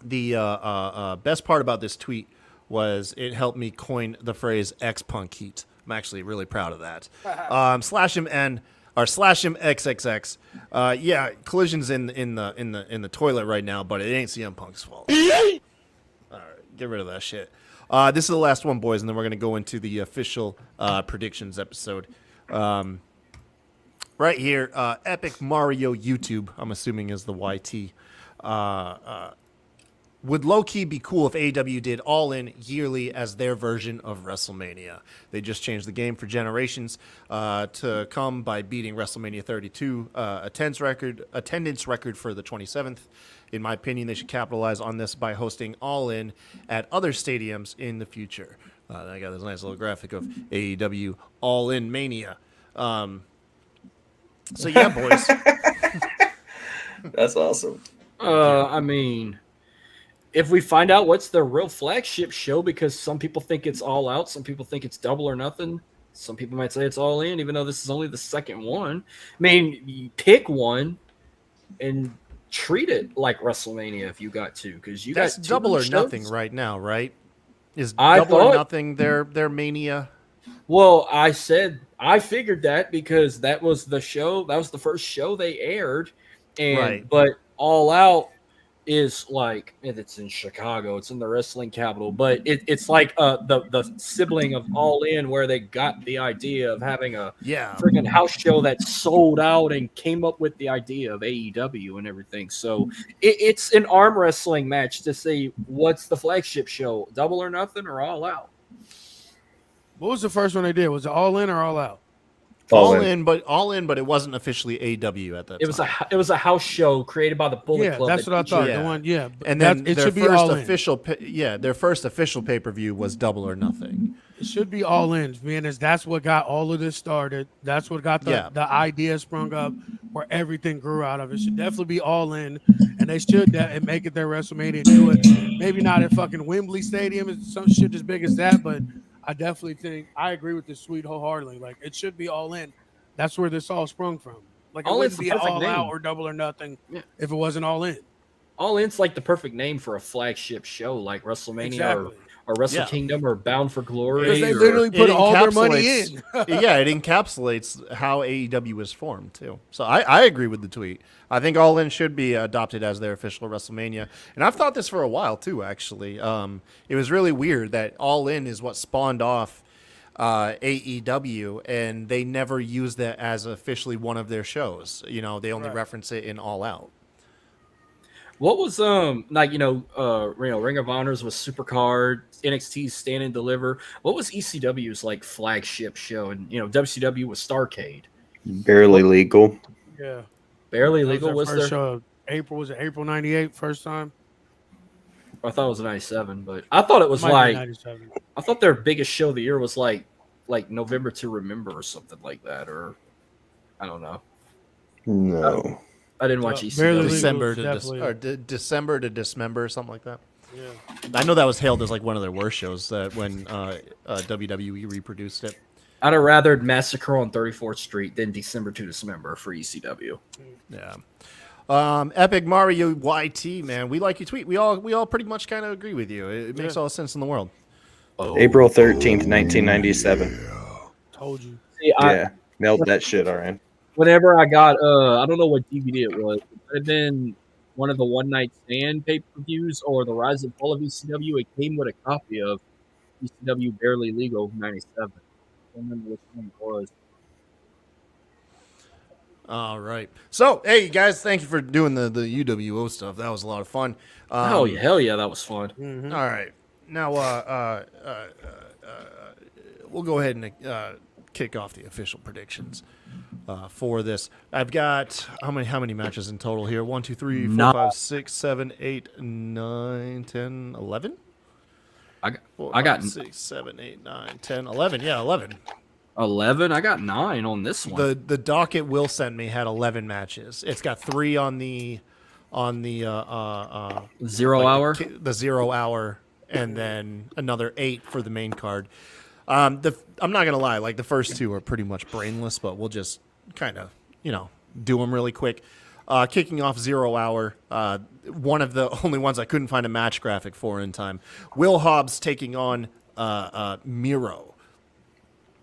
The best part about this tweet was it helped me coin the phrase X-Punk Heat. I'm actually really proud of that. Slash him XXX. Yeah, Collision's in the toilet right now, but it ain't CM Punk's fault. All right, get rid of that shit. This is the last one, boys, and then we're gonna go into the official predictions episode. Right here, Epic Mario YouTube, I'm assuming is the YT. Would low-key be cool if AEW did All In yearly as their version of WrestleMania. They just changed the game for generations to come by beating WrestleMania 32 attendance record for the 27th. In my opinion, they should capitalize on this by hosting All In at other stadiums in the future. I got this nice little graphic of AEW All In Mania. So yeah, boys. That's awesome. I mean, if we find out what's the real flagship show, because some people think it's All Out, some people think it's Double or Nothing, some people might say it's All In, even though this is only the second one. I mean, you pick one and treat it like WrestleMania if you got to, because you That's got Double or shows. Nothing right now, right? Is I Double or thought- Nothing their Mania? Well, I figured that because that was the show, that was the first show they aired, and Right. but All Out is like, it's in Chicago, it's in the wrestling capital, but it's like the sibling of All In, where they got the idea of having a freaking house show that sold out and came up with the idea of AEW and everything. So it's an arm wrestling match to say what's the flagship show, Double or Nothing or All Out. What was the first one they did? Was it All In or All Out? All in, but it wasn't officially AEW at that time. It was a house show created by the Bullet Yeah, Club. that's what I thought. Yeah. The one, yeah. And then it their should be first All In. their first official pay-per-view was Double or Nothing. It should be All In, being as that's what got all of this started. That's what got the idea sprung up, where everything grew out of. It should definitely be All In, and they should make it their WrestleMania. Do it. Maybe not at fucking Wembley Stadium, it's some shit as big as that, but I definitely think I agree with this tweet wholeheartedly. Like, it should be All In. That's where this all sprung from. Like, it wouldn't be All Out or Double or Nothing if it wasn't All In. All In's like the perfect name for a flagship show, like WrestleMania or Wrestle Kingdom or Bound for Glory. Because they literally put all their money in. Yeah, it encapsulates how AEW was formed, too. So I agree with the tweet. I think All In should be adopted as their official WrestleMania. And I've thought this for a while, too, actually. It was really weird that All In is what spawned off AEW, and they never used that as officially one of their shows. You know, they only reference it in All Out. What was Ring of Honor's was Supercard, NXT's Stand and Deliver. What was ECW's like flagship show? And WCW was Starrcade. Barely Legal. Yeah. Barely Legal was their there. first show. April 98, first time. I thought it was 97, but I thought it was like 97. I thought their biggest show of the year was like November to Remember or something like that, or I don't know. No. I didn't watch Barely ECW. Legal December to Dismember, something like that. Yeah. I know that was hailed as like one of their worst shows when WWE reproduced it. I'd have rather Massacre on 34th Street than December to Dismember for ECW. Yeah. Epic Mario YT, man, we like your tweet. We all pretty much kind of agree with you. It makes all the sense in the world. April 13th, 1997. Told you. See, nailed that shit, RN. Whenever I got, I don't know what DVD it was. It could have been one of the One Night Stand pay-per-views or the Rise and Fall of ECW. It came with a copy of ECW Barely Legal 97. I don't remember which one it was. All right. So, hey, guys, thank you for doing the UWO stuff. That was a lot of fun. Hell yeah, that was fun. Mm-hmm. All right. Now, we'll go ahead and kick off the official predictions for this. I've got how many matches in total here? 1, 2, 3, 4, 5, 6, 7, 8, 9, 10, 11? I got 5, 6, 7, 8, 9, 10, 11. Yeah, 11. 11. I got 9 on this one. The docket Will sent me had 11 matches. It's got 3 on the on the 0 hour. the 0 hour, and then another 8 for the main card. I'm not gonna lie, like the first 2 are pretty much brainless, but we'll just kind of do them really quick. Kicking off 0 hour, one of the only ones I couldn't find a match graphic for in time. Will Hobbs taking on Miro.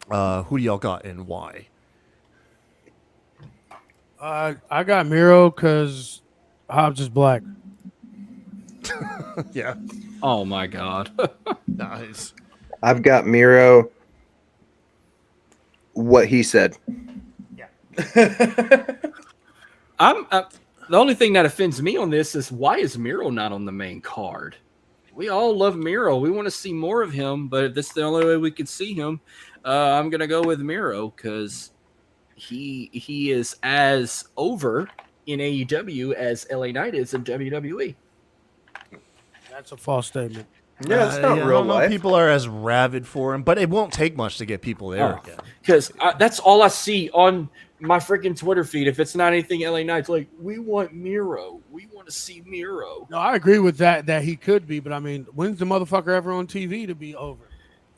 Who do y'all got and why? I got Miro because Hobbs is black. Yeah, Oh my god. nice. I've got Miro. What he said. I'm the only thing that offends me on this is why is Miro not on the main card? We all love Miro. We want to see more of him, but if this is the only way we could see him, I'm gonna go with Miro because he is as over in AEW as LA Knight is in WWE. That's a false statement. Yeah, it's not I real don't know if life. people are as rabid for him, but it won't take much to get people there again. Because that's all I see on my freaking Twitter feed. If it's not anything LA Knight's like, we want Miro. We want to see Miro. No, I agree with that he could be, but I mean, when's the motherfucker ever on TV to be over?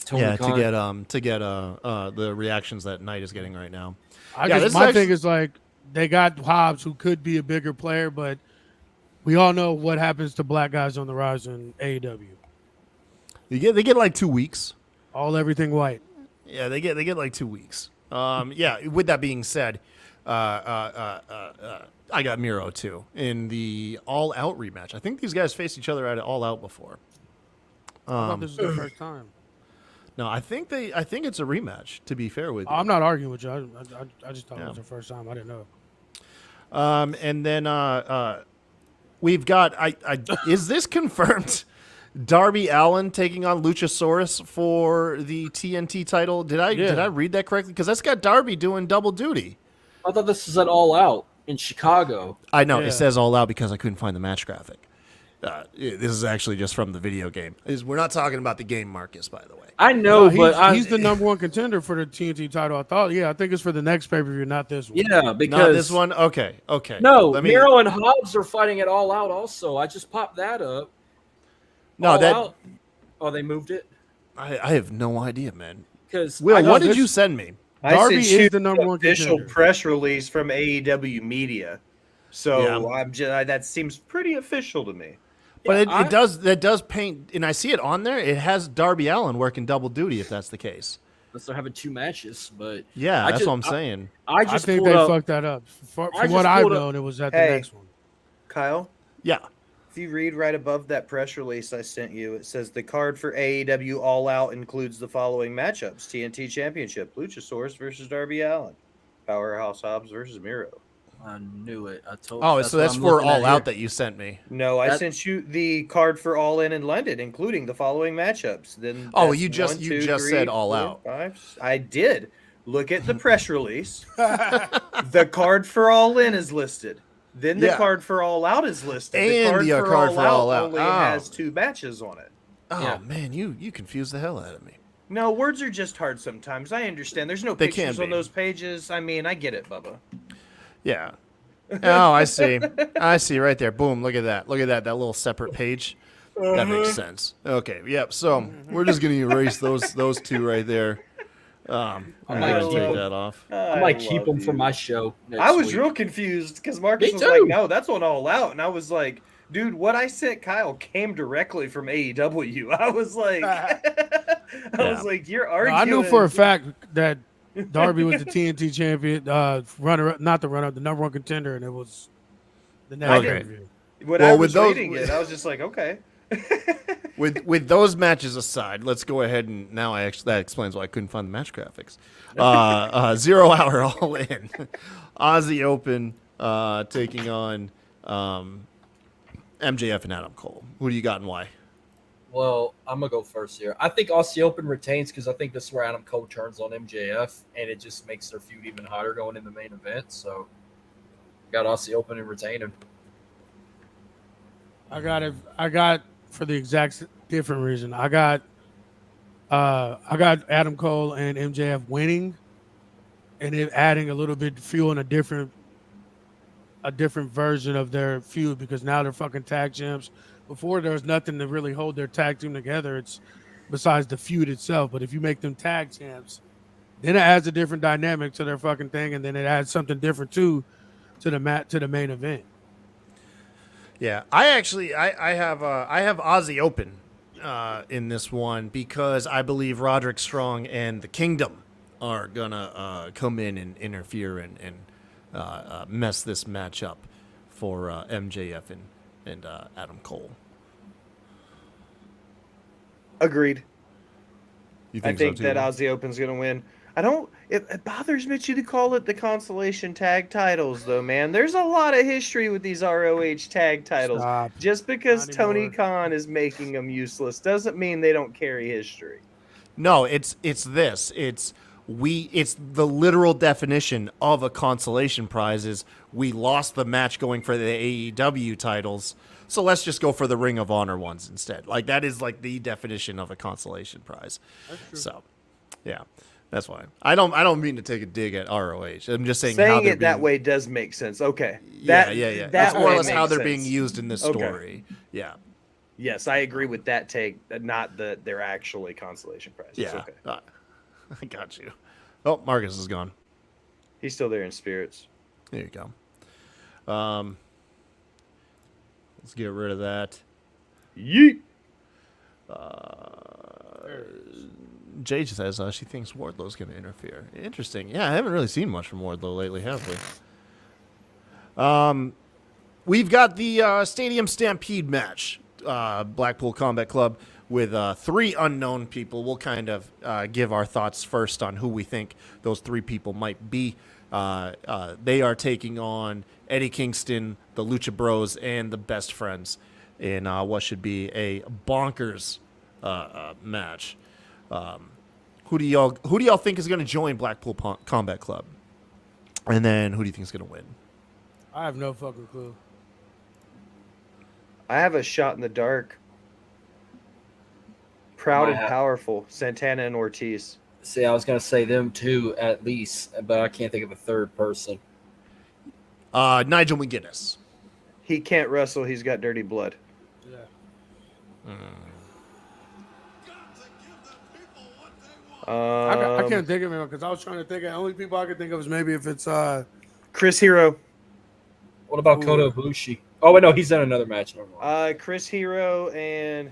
Tony Yeah, Khan. to get the reactions that Knight is getting right now. My thing is like they got Hobbs who could be a bigger player, but we all know what happens to black guys on the rise in AEW. They get like 2 weeks. Everything white. Yeah, they get like 2 weeks. Yeah. With that being said, I got Miro too in the All Out rematch. I think these guys faced each other at All Out before. I thought this was their first time. No, I think it's a rematch. To be fair with you, I'm not arguing with you. I just thought it was their first time. I didn't know. And then we've got. Is this confirmed? Darby Allin taking on Luchasaurus for the TNT title. Did I read that correctly? Because that's got Darby doing double duty. I thought this was at All Out in Chicago. I know Yeah. it says All Out because I couldn't find the match graphic. This is actually just from the video game. We're not talking about the game, Marcus, by the way. I know, he's the number one contender for the TNT title. I thought. Yeah, I think it's for the next pay per view, not this one. Yeah, because Not this one. Okay. No, Let me- Miro and Hobbs are fighting at All Out. Also, I just popped that up. No, All that Out. Oh, they moved it I have no idea, man. because Will, know what did this- you send me? Darby sent you is the number one official contender. press release from AEW Media. So Yeah. I'm just that seems pretty official to me. But Yeah, it does paint, and I see it on there. It has Darby Allin working double duty, if that's the case. they're having 2 matches. But Yeah, I that's just- what I'm saying. I I just think pulled they up. fucked that up. From I just what I've pulled up- known, it was at the Hey. next one. Kyle, Yeah. if you read right above that press release I sent you, it says the card for AEW All Out includes the following matchups: TNT Championship, Luchasaurus versus Darby Allin, Powerhouse Hobbs versus Miro. I knew it. I told. Oh, so that's what I'm for looking at All Out here. that you sent me. No, I That- sent you the card for All In London, including the following matchups. Then Oh, that's you just said All Out. 5. I did. Look at the press release. The card for All In is listed. Then the Yeah. card for All Out is listed. And the card for All Out. only Oh. has 2 matches on it. Oh Yeah. man, you confused the hell out of me. No, words are just hard sometimes. I understand. There's no They can pictures on be. those pages. I mean, I get it, Bubba. Yeah. Oh, I see. I see right there. Boom. Look at that. Look at that. That little separate page. That makes sense. Okay. Yep. So we're just gonna erase those 2 right there. I'm might gonna keep take them. that off. I might keep them for my show. I was week. real confused because Marcus Me was too. like, "No, that's on All Out," and I was like, "Dude, what I sent Kyle came directly from AEW." I was like, Yeah. "You're No, arguing." I knew for a fact that Darby was the TNT champion, runner, not the runner, the number one contender, and it was the next Okay. pay-per-view. when Well, I with was those- reading it, I was just like, "Okay." With those matches aside, let's go ahead and now that explains why I couldn't find the match graphics. 0 hour All In, Aussie Open taking on MJF and Adam Cole. Who do you got and why? Well, I'm gonna go first here. I think Aussie Open retains because I think this is where Adam Cole turns on MJF, and it just makes their feud even hotter going in the main event. So, got Aussie Open and retain him. I got for the exact different reason. I got Adam Cole and MJF winning, and it adding a little bit fuel and a different a different version of their feud because now they're fucking tag champs. Before there was nothing to really hold their tag team together. It's besides the feud itself. But if you make them tag champs, then it adds a different dynamic to their fucking thing, and then it adds something different too to the main event. Yeah, I actually I have Ozzy open in this one because I believe Roderick Strong and the Kingdom are gonna come in and interfere and mess this match up for MJF and Adam Cole. Agreed. You I think so that too? Ozzy Open's going to win. I don't. It bothers me to call it the consolation tag titles, though, man. There's a lot of history with these ROH tag titles. Stop. Just because Not Tony anymore. Khan is making them useless doesn't mean they don't carry history. No, it's this. It's the literal definition of a consolation prize is we lost the match going for the AEW titles, so let's just go for the Ring of Honor ones instead. Like that is like the definition of a consolation prize. So, yeah, that's why I don't mean to take a dig at ROH. I'm just saying how Saying they're it that being, way does make sense. Okay. Yeah. That That's more or way less how makes they're being sense. used in this Okay. story. Yeah. Yes, I agree with that take. Not that they're actually consolation prizes. Yeah. Okay. I got you. Oh, Marcus is gone. He's still there in spirits. There you go. Let's get rid of that. Yeet. Jay says she thinks Wardlow's going to interfere. Interesting. Yeah, I haven't really seen much from Wardlow lately, have we? We've got the Stadium Stampede match, Blackpool Combat Club, with 3 unknown people. We'll kind of give our thoughts first on who we think those 3 people might be. They are taking on Eddie Kingston, the Lucha Bros, and the Best Friends in what should be a bonkers match. Who do y'all think is going to join Blackpool Combat Club? And then who do you think is going to win? I have no fucking clue. I have a shot in the dark. Proud and powerful. Santana and Ortiz. See, I was going to say them two at least, but I can't think of a third person. Nigel McGuinness. He can't wrestle. He's got dirty blood. Yeah. I can't think of him because I was trying to think of the only people I could think of is maybe if it's Chris Hero. What about Kota Ibushi? Oh, wait, no, he's in another match. Never mind. Chris Hero and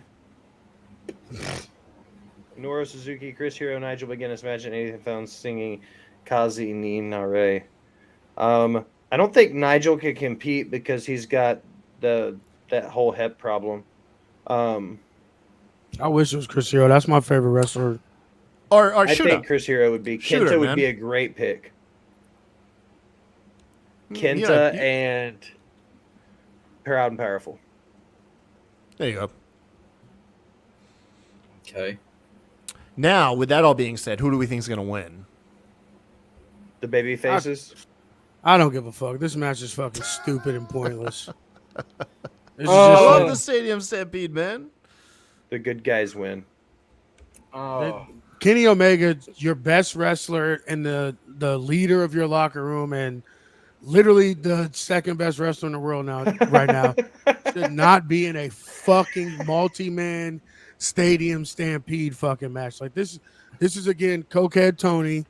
Minoru Suzuki, Chris Hero, Nigel McGuinness match, and Nathan found singing Kazi Ninare. I don't think Nigel can compete because he's got that whole hip problem. I wish it was Chris Hero. That's my favorite wrestler. Or I Shooter. think Chris Hero would be. Shooter, Kenta would man. be a great pick. Kenta and Proud and Powerful. There you go. Okay. Now, with that all being said, who do we think is going to win? The baby faces. I don't give a fuck. This match is fucking stupid and pointless. This is I just love like- the Stadium Stampede, man. The good guys win. Oh, Kenny Omega, your best wrestler and the leader of your locker room, and literally the second best wrestler in the world right now, should not be in a fucking multi-man Stadium Stampede fucking match. Like this is again cokehead Tony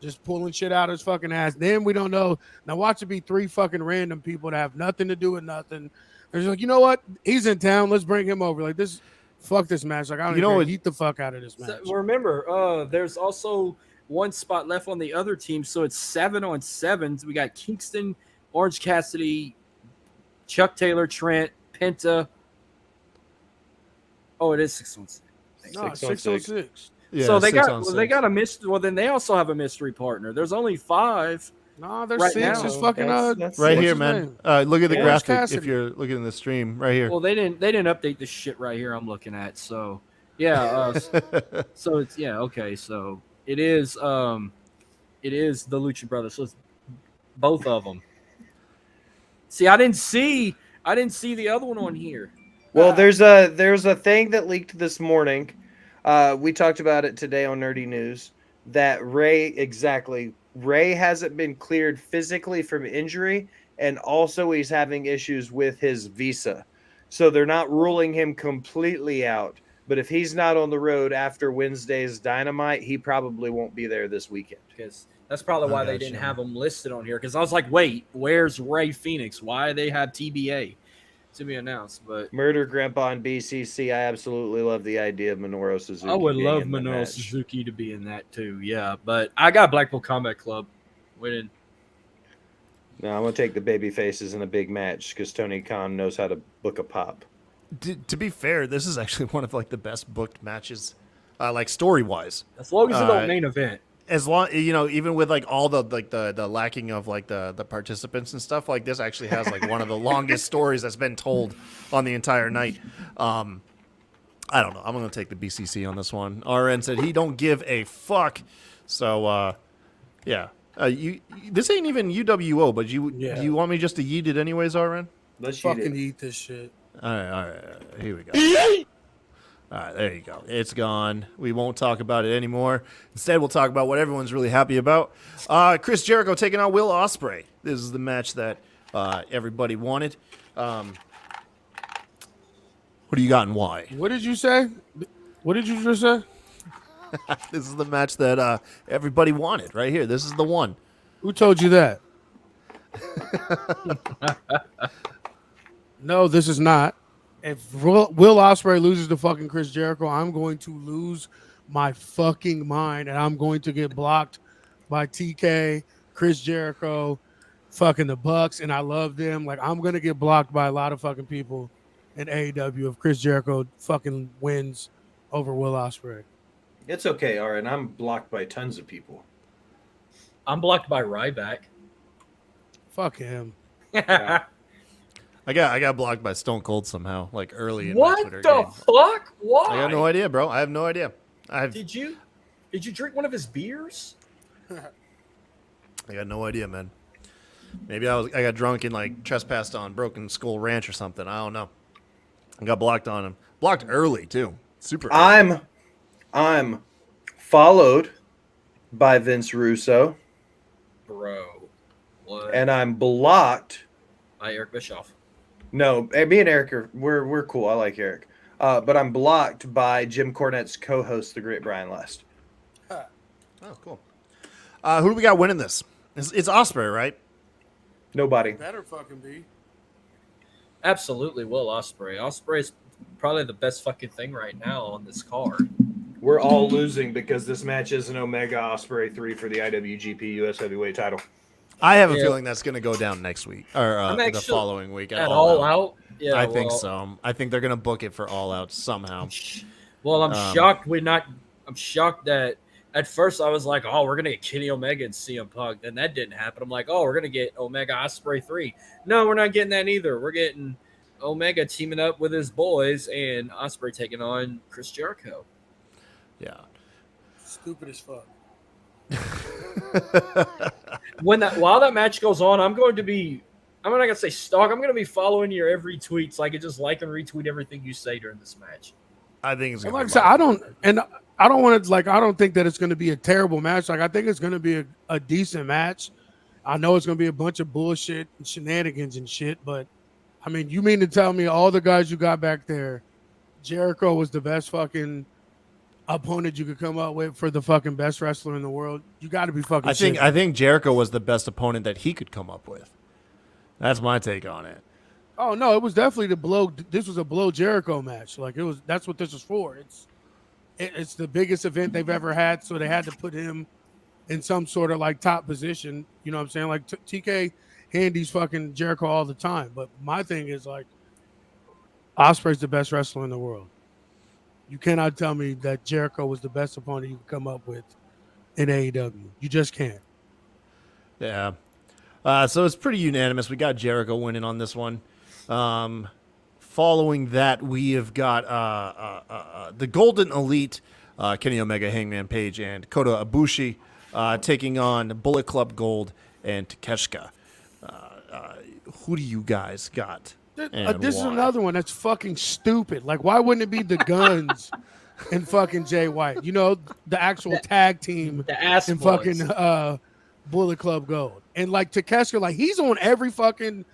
just pulling shit out of his fucking ass. Then we don't know. Now watch it be 3 fucking random people that have nothing to do with nothing. They're just like, you know what? He's in town. Let's bring him over. Like this. Fuck this match. Like I don't even eat the fuck out of this match. so remember, there's also one spot left on the other team, so it's 7-on-7s. We got Kingston, Orange Cassidy, Chuck Taylor, Trent, Penta. Oh, it is 6-on-6. No, 606. Yeah, so they 6 got on well, they 6. got a mystery. Well, then they also have a mystery partner. There's only 5. No, there's Right 6. now, It's fucking that's right what's here, his man. name? Look at the Orange graphic Cassidy. if you're looking at the stream right here. Well, they didn't update this shit right here. I'm looking at. So yeah. So it's okay. So it is the Lucha Brothers. So it's both of them. See, I didn't see the other one on here. Well, there's a thing that leaked this morning. We talked about it today on Nerdy News. That Ray hasn't been cleared physically from injury, and also he's having issues with his visa. So they're not ruling him completely out. But if he's not on the road after Wednesday's Dynamite, he probably won't be there this weekend. Because that's probably why they didn't have him listed on here. Because I was like, wait, where's Ray Phoenix? Why they have TBA to be announced? But Murder Grandpa and BCC, I absolutely love the idea of Minoru Suzuki. I would being love in the Minoru match. Suzuki to be in that too. Yeah, but I got Blackpool Combat Club winning. No, I'm going to take the baby faces in a big match because Tony Khan knows how to book a pop. To be fair, this is actually one of like the best booked matches, like story wise. As long as it don't main event. As long even with like all the like the lacking of like the participants and stuff, like this actually has like one of the longest stories that's been told on the entire night. I don't know. I'm gonna take the BCC on this one. RN said he don't give a fuck. So yeah, this ain't even UWO, but you want me just to yeet it anyways, RN? Let's Fucking eat this shit. All right, here we go. All right, there you go. It's gone. We won't talk about it anymore. Instead, we'll talk about what everyone's really happy about. Chris Jericho taking on Will Ospreay. This is the match that everybody wanted. What do you got and why? What did you say? What did you just say? This is the match that everybody wanted right here. This is the one. Who told you that? No, this is not. If Will Ospreay loses to fucking Chris Jericho, I'm going to lose my fucking mind, and I'm going to get blocked by TK, Chris Jericho, fucking the Bucks, and I love them. Like, I'm gonna get blocked by a lot of fucking people in AEW if Chris Jericho fucking wins over Will Ospreay. It's okay, all right. I'm blocked by tons of people. I'm blocked by Ryback. Fuck him. Yeah. I got blocked by Stone Cold somehow, like early in my What Twitter the game. fuck? Why? I got no idea, bro. I have no idea. Did you drink one of his beers? I got no idea, man. Maybe I got drunk and like trespassed on Broken Skull Ranch or something. I don't know. I got blocked on him. Blocked early too. Super early. I'm followed by Vince Russo, Bro. What? and I'm blocked. By Eric Bischoff. No, me and Eric we're cool. I like Eric, but I'm blocked by Jim Cornette's co-host, the Great Brian Last. Oh, cool. Who do we got winning this? It's Ospreay, right? Nobody. Better fucking be. Absolutely, Will Ospreay. Ospreay's probably the best fucking thing right now on this card. We're all losing because this match is an Omega Ospreay 3 for the IWGP US Heavyweight title. I have a feeling that's going to go down next week or the following week at All Out. Yeah, I think so. I think they're going to book it for All Out somehow. Well, I'm shocked I'm shocked that at first I was like, oh, we're going to get Kenny Omega and CM Punk. Then that didn't happen. I'm like, oh, we're going to get Omega Ospreay 3. No, we're not getting that either. We're getting Omega teaming up with his boys and Ospreay taking on Chris Jericho. Yeah. Stupid as fuck. While that match goes on, I'm not gonna say stalk. I'm gonna be following your every tweet so I can just like and retweet everything you say during this match. I think it's like I said, I don't want to I don't think that it's going to be a terrible match. Like, I think it's going to be a decent match. I know it's going to be a bunch of bullshit and shenanigans and shit, but I mean, you mean to tell me all the guys you got back there, Jericho was the best fucking opponent you could come up with for the fucking best wrestler in the world? You got to be fucking. I think Jericho was the best opponent that he could come up with. That's my take on it. Oh no, it was definitely the blow. This was a blow Jericho match. Like, it was. That's what this was for. It's the biggest event they've ever had, so they had to put him in some sort of like top position. You know what I'm saying? Like, TK handies fucking Jericho all the time. But my thing is, like, Ospreay's the best wrestler in the world. You cannot tell me that Jericho was the best opponent you could come up with in AEW. You just can't. Yeah. So it's pretty unanimous. We got Jericho winning on this one. Following that, we have got the Golden Elite, Kenny Omega, Hangman Page, and Kota Ibushi taking on Bullet Club Gold and Takeshita. Who do you guys got? This is another one that's fucking stupid. Like, why wouldn't it be the Guns and fucking Jay White? You know, the actual tag team the ass and boys. fucking Bullet Club Gold. And like Takeshita, like he's in every faction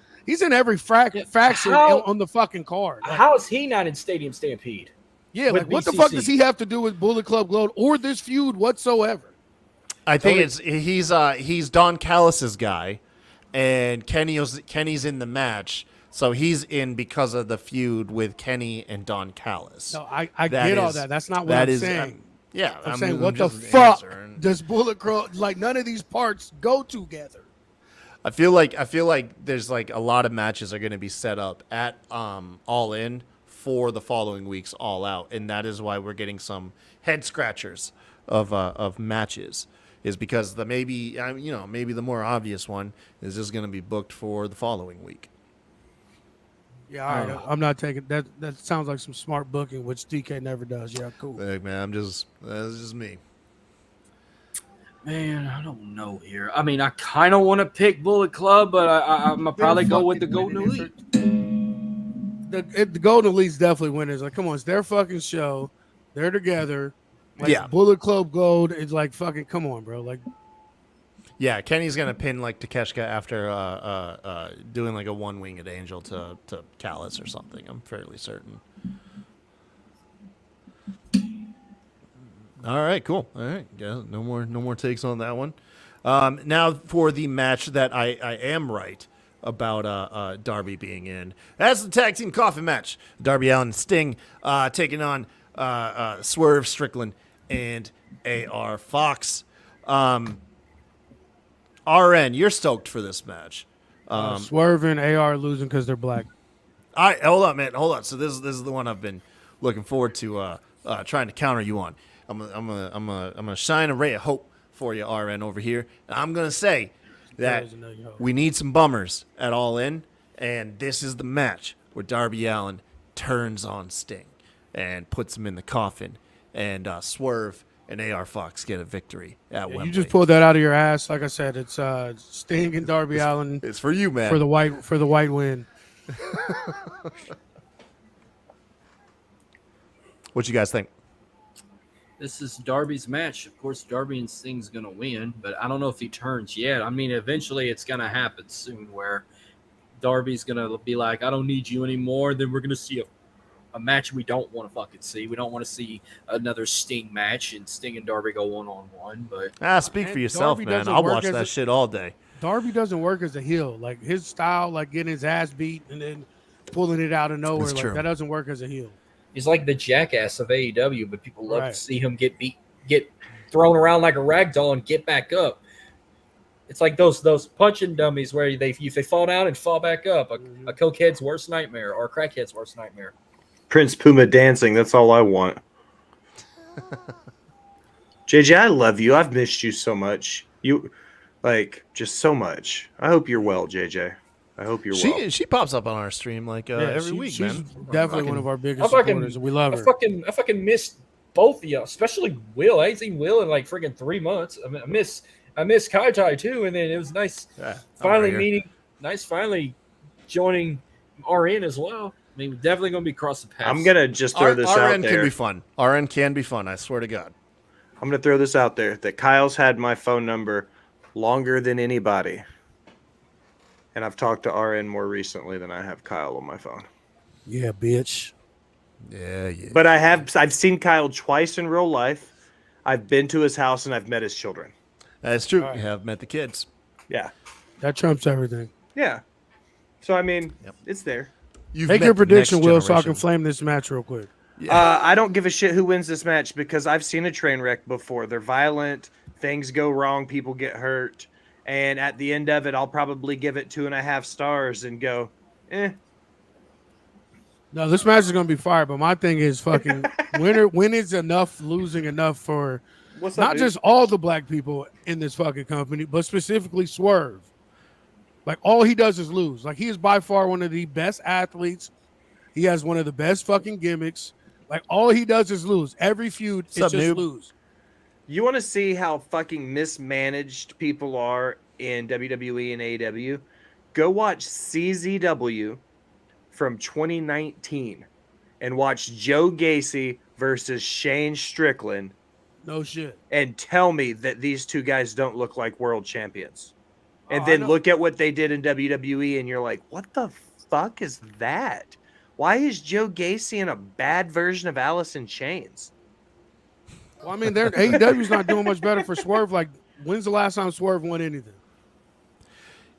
How- on the fucking card. Like, How is he not in Stadium Stampede? yeah, with like what the BCC? fuck does he have to do with Bullet Club Gold or this feud whatsoever? I think he's Don Callis's guy, and Kenny's in the match, so he's in because of the feud with Kenny and Don Callis. No, I get all that. That's not what I'm saying. I'm saying what the just fuck answering. does Bullet Club, like none of these parts go together. I feel like there's like a lot of matches are going to be set up at All In for the following week's All Out, and that is why we're getting some head scratchers of matches. Is because maybe the more obvious one is just going to be booked for the following week. Yeah, all right. I'm not taking that. That sounds like some smart booking, which DK never does. Yeah, cool. Look, man, that's just me. Man, I don't know here. I mean, I kind of want to pick Bullet Club, but I'm gonna probably go with the Golden Elite. The Golden Elite's definitely winners. Like, come on, it's their fucking show. They're together. Like, Yeah. Bullet Club Gold is like fucking. Come on, bro. Like, Yeah, Kenny's gonna pin like Takeshita after doing like a one-winged angel to Callis or something. I'm fairly certain. All right, cool. All right, yeah, no more takes on that one. Now for the match that I am right about Darby being in. That's the tag team coffin match. Darby Allin and Sting taking on Swerve Strickland and AR Fox. RN, you're stoked for this match. Swerve and AR losing because they're black. All right, hold on, man. Hold on. So this is the one I've been looking forward to trying to counter you on. I'm gonna shine a ray of hope for you, RN, over here. And I'm gonna say that we need some bummers at All In, and this is the match where Darby Allin turns on Sting and puts him in the coffin, and Swerve and AR Fox get a victory at Wembley. You just pulled that out of your ass. Like I said, it's Sting and Darby Allin. It's for you, man. For the white win. What you guys think? This is Darby's match. Of course, Darby and Sting's going to win, but I don't know if he turns yet. I mean, eventually it's going to happen soon where Darby's going to be like, I don't need you anymore. Then we're going to see a match we don't want to fucking see. We don't want to see another Sting match and Sting and Darby go one-on-one. But speak for yourself, Darby man. doesn't I'll work watch as that shit all day. Darby doesn't work as a heel. Like, his style, like getting his ass beat and then pulling it out of nowhere, That's like true. that doesn't work as a heel. he's like the jackass of AEW, but people love Right. to see him get thrown around like a rag doll and get back up. It's like those punching dummies where they fall down and fall back up. A cokehead's worst nightmare or a crackhead's worst nightmare. Prince Puma dancing. That's all I want. JJ, I love you. I've missed you so much. You, like, just so much. I hope you're well, JJ. I hope you're well. She pops up on our stream like every week, she's man. definitely one of our biggest I fucking- supporters, and we love her. I fucking missed both of y'all, especially Will. I ain't seen Will in like freaking 3 months. I mean, I miss Kai Tai too, and then it was nice Yeah, finally I'm right here. finally joining RN as well. I mean, we're definitely gonna be crossing paths. I'm going to just throw this out RN there. can be fun. RN can be fun. I swear to God. I'm going to throw this out there that Kyle's had my phone number longer than anybody. And I've talked to RN more recently than I have Kyle on my phone. Yeah, bitch. Yeah. But I've seen Kyle twice in real life. I've been to his house and I've met his children. That's true. Right. You have met the kids. Yeah. That trumps everything. Yeah. So, I mean, Yep. it's there. You've Make met your the prediction, next Will, so I can generation. flame this match real quick. I don't give a shit who wins this match because I've seen a train wreck before. They're violent. Things go wrong. People get hurt. And at the end of it, I'll probably give it 2.5 stars and go, No, this match is gonna be fire, but my thing is fucking when is enough losing enough for What's up, not dude? just all the black people in this fucking company, but specifically Swerve. Like, all he does is lose. Like, he is by far one of the best athletes. He has one of the best fucking gimmicks. Like, all he does is lose. Every feud is Sup, just noob? lose. You want to see how fucking mismanaged people are in WWE and AEW? Go watch CZW from 2019 and watch Joe Gacy versus Shane Strickland No shit. and tell me that these two guys don't look like world champions. And Oh, I then know. look at what they did in WWE, and you're like, what the fuck is that? Why is Joe Gacy in a bad version of Alice in Chains? Well, I mean, AEW's not doing much better for Swerve. Like, when's the last time Swerve won anything?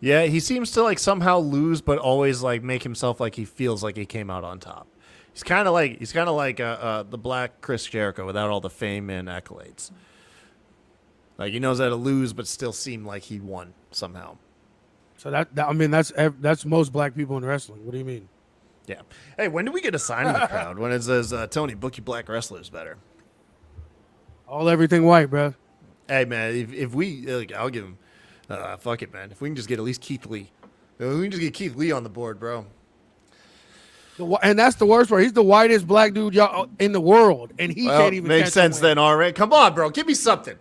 Yeah, he seems to like somehow lose, but always like make himself like he feels like he came out on top. He's kind of like the Black Chris Jericho without all the fame and accolades. Like he knows how to lose, but still seem like he won somehow. So that's most black people in wrestling. What do you mean? Yeah. Hey, when do we get a sign in the crowd when it says Tony, book your black wrestlers better? All everything white, bro. Hey man, if we, I'll give him. Fuck it, man. If we can just get at least Keith Lee, we can just get Keith Lee on the board, bro. And that's the worst part. He's the whitest black dude y'all in the world, and he can't even. Makes catch sense a win. then. All right, come on, bro. Give me something.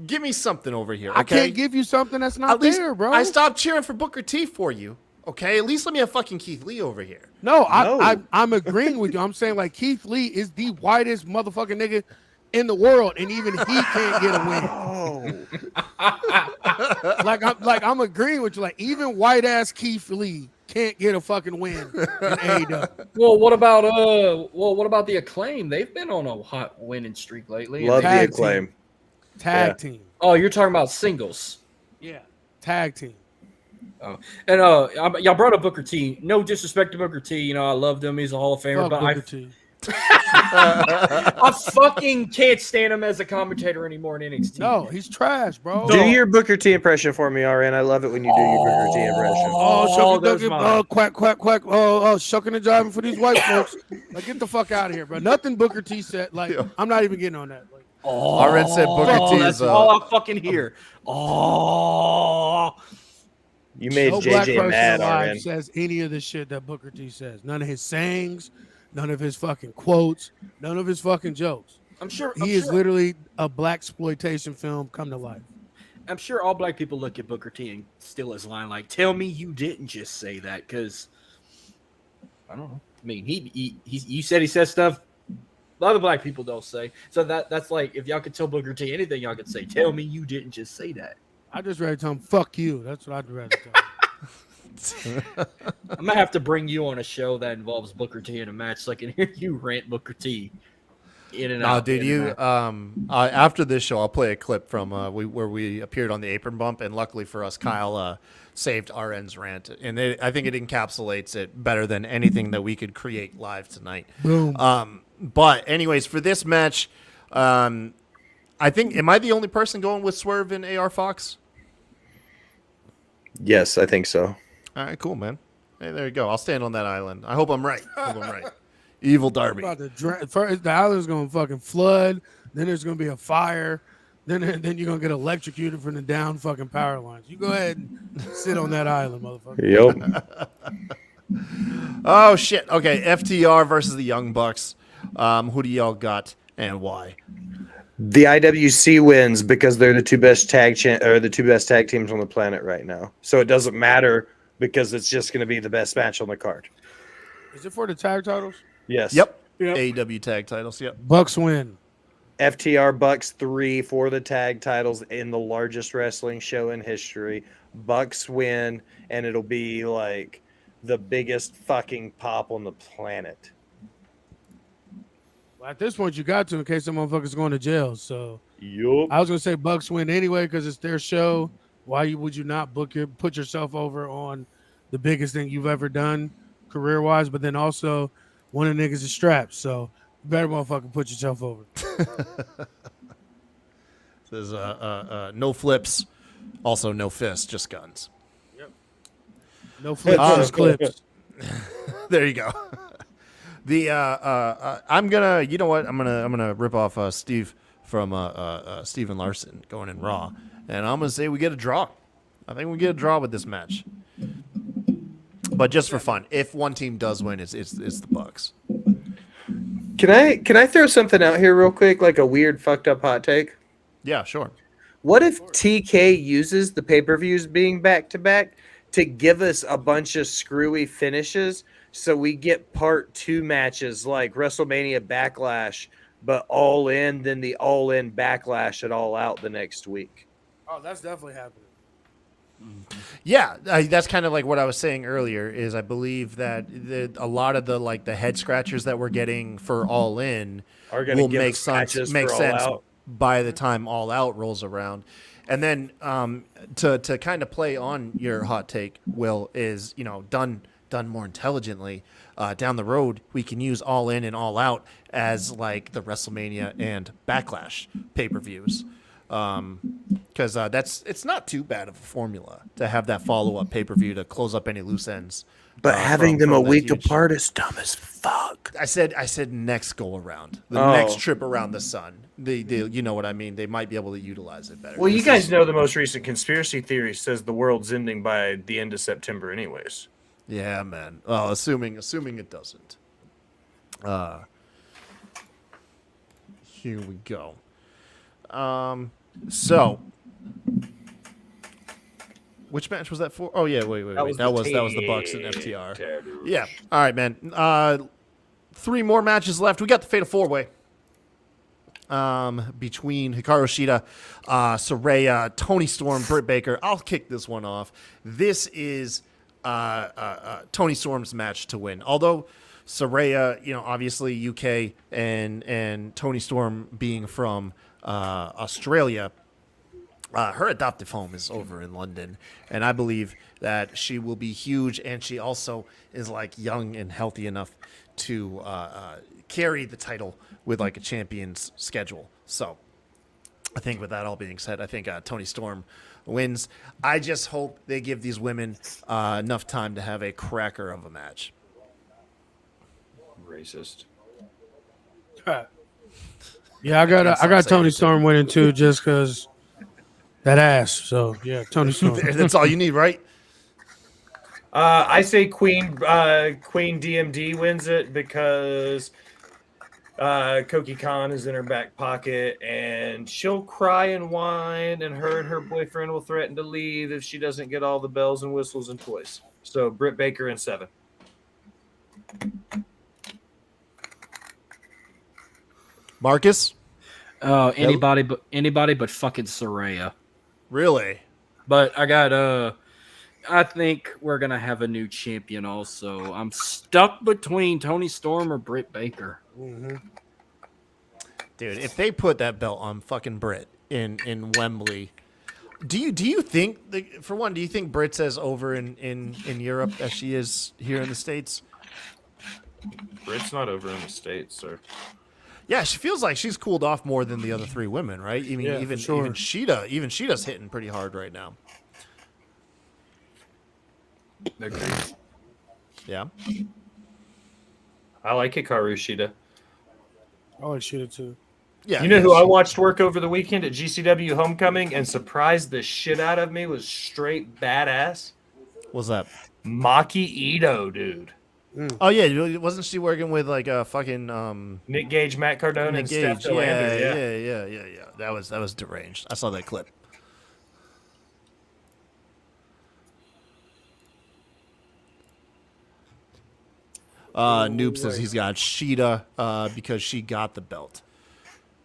Give me something over here. Okay? I can't give you something that's not At least there, bro. I stopped cheering for Booker T for you. Okay, at least let me have fucking Keith Lee over here. No, I'm agreeing with you. I'm saying like Keith Lee is the whitest motherfucking nigga in the world, and even he can't get a win. I'm agreeing with you. Like even white ass Keith Lee can't get a fucking win in AEW. Well, what about the Acclaim? They've been on a hot winning streak lately. Love the Tag Acclaim. Tag team. Oh, you're talking about singles. Yeah. Tag team. Oh, and y'all brought up Booker T. No disrespect to Booker T. You know, I loved him. He's a Hall of Famer, Fuck but Booker T. I fucking can't stand him as a commentator anymore in NXT. No, he's trash, bro. Do your Booker T impression for me, RN. I love it when you do your Booker T impression. Shucking, mine. ducking, quack, quack, quack. Shucking and jiving for these white folks. Like, get the fuck out of here, bro. Nothing Booker T said. Like, I'm not even getting on that. Like, Red said Booker T that's is all I fucking hear. Oh, You made no black JJ person mad, alive RN. says any of the shit that Booker T says. None of his sayings, none of his fucking quotes, none of his fucking jokes. He is literally a black exploitation film come to life. I'm sure all black people look at Booker T and steal his line like, "Tell me you didn't just say that," because I don't know. I mean, you said he says stuff a lot of black people don't say. So that's like, if y'all could tell Booker T anything, y'all could say, "Tell me you didn't just say that." I just rather tell him, "Fuck you." That's what I'd rather tell him. I'm gonna have to bring you on a show that involves Booker T in a match, so I can hear you rant Booker T in and out. Dude, you after this show, I'll play a clip from where we appeared on the apron bump, and luckily for us, Kyle saved RN's rant, and I think it encapsulates it better than anything that we could create live tonight. Boom. But anyways, for this match, I think, am I the only person going with Swerve and AR Fox? Yes, I think so. All right, cool, man. Hey, there you go. I'll stand on that island. I hope I'm right. Evil Darby. First, the island's gonna fucking flood. Then there's gonna be a fire. Then you're gonna get electrocuted from the down fucking power lines. You go ahead and sit on that island, motherfucker. Yep. Oh shit. Okay, FTR versus the Young Bucks. Who do y'all got and why? The IWC wins because they're the two best tag teams on the planet right now. So it doesn't matter because it's just going to be the best match on the card. Is it for the tag titles? Yes. Yep. AEW tag titles. Yep. Bucks win. FTR Bucks 3 for the tag titles in the largest wrestling show in history. Bucks win, and it'll be like the biggest fucking pop on the planet. Well, at this point, you got to in case some motherfucker's going to jail. So Yup. I was gonna say Bucks win anyway because it's their show. Why would you not put yourself over on the biggest thing you've ever done career wise? But then also one of the niggas is strapped, so you better motherfucking put yourself over. There's no flips, also no fists, just guns. Yep. No flips, just clips. There you go. I'm gonna, you know what? I'm gonna rip off Steve from Steven Larson going in Raw, and I'm gonna say we get a draw. I think we get a draw with this match, but just for fun. If one team does win, it's the Bucks. Can I throw something out here real quick, like a weird fucked up hot take? Yeah, sure. What if TK uses the pay-per-views being back-to-back to give us a bunch of screwy finishes so we get part 2 matches like WrestleMania Backlash but All In, then the All In Backlash at All Out the next week. Oh, that's definitely happening. Yeah, that's kind of like what I was saying earlier. Is I believe that a lot of the head scratchers that we're getting for All In Are going to will give make us sense matches for All Out. by the time All Out rolls around. And then to kind of play on your hot take, Will, is done more intelligently. Down the road, we can use All In and All Out as like the WrestleMania and Backlash pay-per-views. Because it's not too bad of a formula to have that follow-up pay-per-view to close up any loose ends. But having them from a that week huge- apart is dumb as fuck. I said next go around, the Oh. next trip around the sun. They you know what I mean. They might be able to utilize it better. Well, you This guys is- know the most recent conspiracy theory says the world's ending by the end of September, anyways. Yeah, man. Well, assuming it doesn't. Here we go. So, which match was that for? Oh yeah, wait. That was the Bucks and FTR. Yeah. All right, man. 3 more matches left. We got the Fatal 4-Way. Between Hikaru Shida, Saraya, Toni Storm, Britt Baker. I'll kick this one off. This is Toni Storm's match to win. Although Saraya, obviously UK and Toni Storm being from Australia, her adoptive home is over in London, and I believe that she will be huge, and she also is like young and healthy enough to carry the title with like a champion's schedule. So I think with that all being said, I think Toni Storm wins. I just hope they give these women enough time to have a cracker of a match. Racist. Yeah, I got Toni Storm winning too, just because that ass. So yeah, Toni Storm. That's all you need, right? I say Queen DMD wins it because Koki Khan is in her back pocket and she'll cry and whine, and her boyfriend will threaten to leave if she doesn't get all the bells and whistles and toys. So Britt Baker in 7. Marcus? Anybody but fucking Saraya. Really? But I think we're gonna have a new champion also. I'm stuck between Toni Storm or Britt Baker. Dude, if they put that belt on fucking Britt in Wembley, do you think, for one, do you think Britt's as over in Europe as she is here in the States? Britt's not over in the States, sir. Yeah, she feels like she's cooled off more than the other 3 women, right? I mean, Yeah, even for sure. even Sheeta's hitting pretty hard right now. Agreed. Yeah. I like Hikaru Shida. I like Shida too. Yeah. You know who I watched work over the weekend at GCW Homecoming and surprised the shit out of me was straight badass? What's that? Maki Ito, dude. Oh yeah, wasn't she working with like a fucking Nick Gage, Matt Cardona, Nick and Steph Gage? Delander. Yeah. That was deranged. I saw that clip. Noob says he's got Sheeta because she got the belt.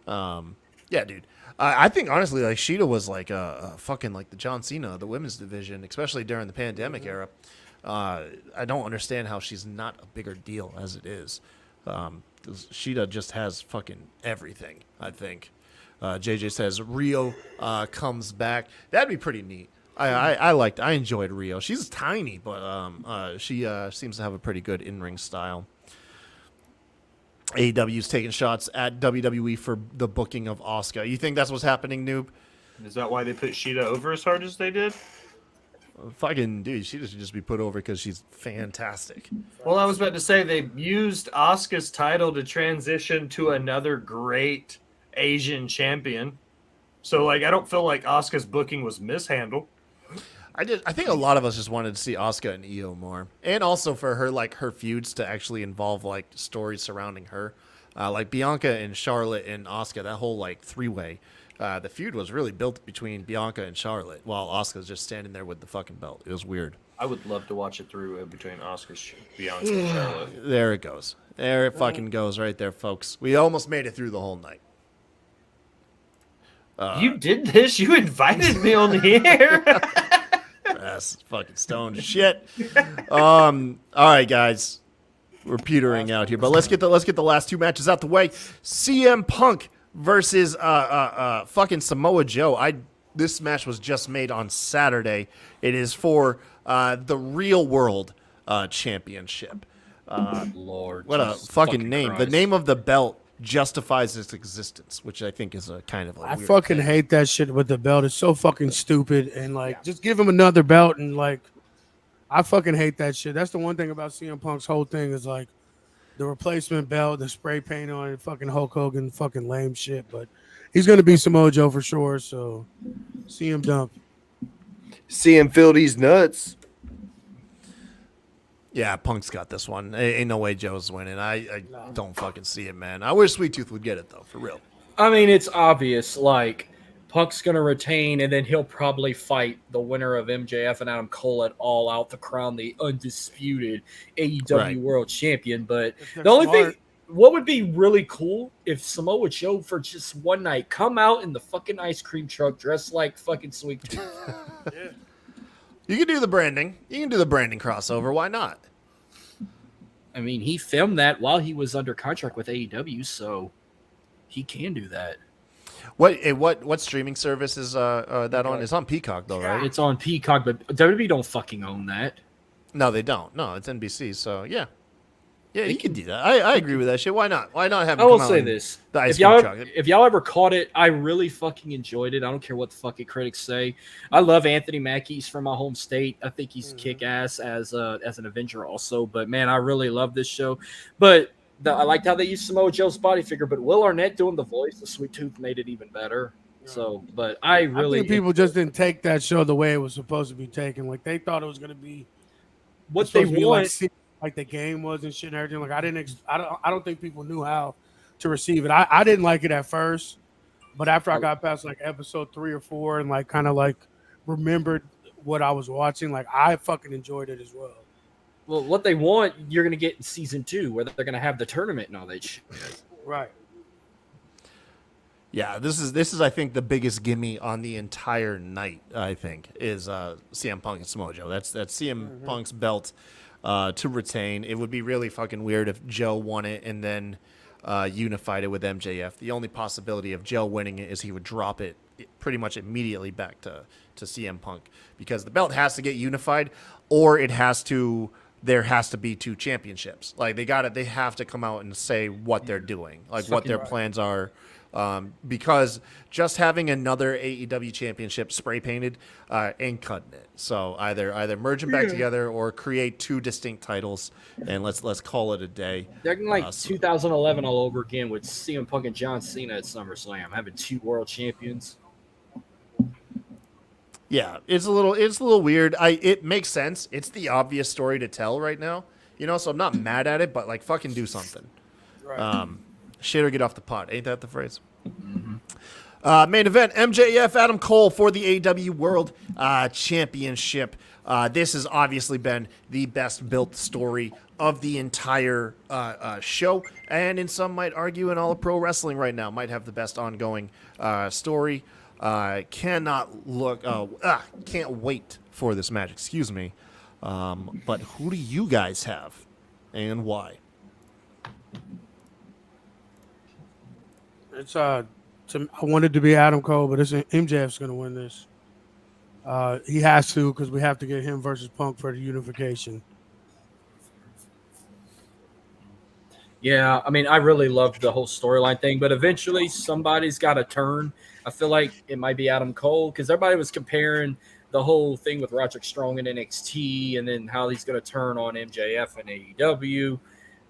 Yeah, dude. I think honestly, like Sheeta was like a fucking like the John Cena of the women's division, especially during the pandemic era. I don't understand how she's not a bigger deal as it is. 'Cause Sheeta just has fucking everything, I think. JJ says Rio comes back. That'd be pretty neat. I enjoyed Rio. She's tiny, but she seems to have a pretty good in-ring style. AEW's taking shots at WWE for the booking of Asuka. You think that's what's happening, Noob? Is that why they put Sheeta over as hard as they did? Fucking dude, she should just be put over because she's fantastic. Well, I was about to say they used Asuka's title to transition to another great Asian champion. So, like, I don't feel like Asuka's booking was mishandled. I think a lot of us just wanted to see Asuka and Io more, and also for her like her feuds to actually involve like stories surrounding her, like Bianca and Charlotte and Asuka. That whole like 3-way The feud was really built between Bianca and Charlotte, while Asuka's just standing there with the fucking belt. It was weird. I would love to watch it through between Asuka, Bianca, and Charlotte. There it goes. There it fucking goes right there, folks. We almost made it through the whole night. You did this? You invited me on the air? That's fucking stoned shit. All right, guys. We're petering out here, but let's get the last two matches out the way. CM Punk versus fucking Samoa Joe. This match was just made on Saturday. It is for the Real World Championship. Lord, what a fucking name! Christ. The name of the belt justifies its existence, which I think is a kind of I weird fucking thing. hate that shit with the belt. It's so fucking stupid. And just give him another belt. And I fucking hate that shit. That's the one thing about CM Punk's whole thing is the replacement belt, the spray paint on it, fucking Hulk Hogan, fucking lame shit. But he's gonna be Samoa Joe for sure. So CM dump. CM feel these nuts. Yeah, Punk's got this one. Ain't no way Joe's winning. I don't fucking see it, man. I wish Sweet Tooth would get it though, for real. I mean, it's obvious. Punk's gonna retain, and then he'll probably fight the winner of MJF and Adam Cole at All Out to crown the undisputed AEW Right. World Champion. But they're the only smart. thing, what would be really cool if Samoa Joe for just one night come out in the fucking ice cream truck dressed like fucking Sweet Tooth. You can do the branding. You can do the branding crossover. Why not? I mean, he filmed that while he was under contract with AEW, so he can do that. What streaming service is that on? It's on Peacock though, right? It's on Peacock, but WWE don't fucking own that. No, they don't. No, it's NBC. So yeah, you can do that. I agree with that shit. Why not? Why not have? I him will come out say in this: the ice if y'all cream truck? if y'all ever caught it, I really fucking enjoyed it. I don't care what the fucking critics say. I love Anthony Mackie. He's from my home state. I think he's kick ass as an Avenger also. But man, I really love this show. But I liked how they used Samoa Joe's body figure. But Will Arnett doing the voice of Sweet Tooth made it even better. So, but I think people just didn't take that show the way it was supposed to be taken. They thought it was gonna be what they supposed to be want. like the game was and shit and everything. I don't think people knew how to receive it. I didn't like it at first, but after I got past episode 3 or 4 and remembered what I was watching, I fucking enjoyed it as well. Well, what they want, you're gonna get in season 2, where they're gonna have the tournament and all that shit. Right. Yeah, this is I think the biggest gimme on the entire night. I think is CM Punk and Samoa Joe. That's CM Punk's belt to retain. It would be really fucking weird if Joe won it and then unified it with MJF. The only possibility of Joe winning it is he would drop it pretty much immediately back to CM Punk, because the belt has to get unified, or there has to be 2 championships. They have to come out and say what they're doing, what their plans are. Because just having another AEW championship spray painted ain't cutting it. So either merge them back together or create 2 distinct titles, and let's call it a day. They're going 2011 all over again with CM Punk and John Cena at SummerSlam, having 2 world champions. Yeah, it's a little weird. It makes sense. It's the obvious story to tell right now, so I'm not mad at it, but fucking do something. Right. Shit or get off the pot. Ain't that the phrase? Mm-hmm. Main event, MJF, Adam Cole for the AEW World Championship. This has obviously been the best built story of the entire show, and in some might argue in all of pro wrestling right now might have the best ongoing story. Can't wait for this match. Excuse me. But who do you guys have, and why? I wanted to be Adam Cole, but MJF's going to win this. He has to, because we have to get him versus Punk for the unification. Yeah, I mean, I really loved the whole storyline thing, but eventually somebody's got to turn. I feel like it might be Adam Cole, because everybody was comparing the whole thing with Roderick Strong in NXT and then how he's going to turn on MJF and AEW.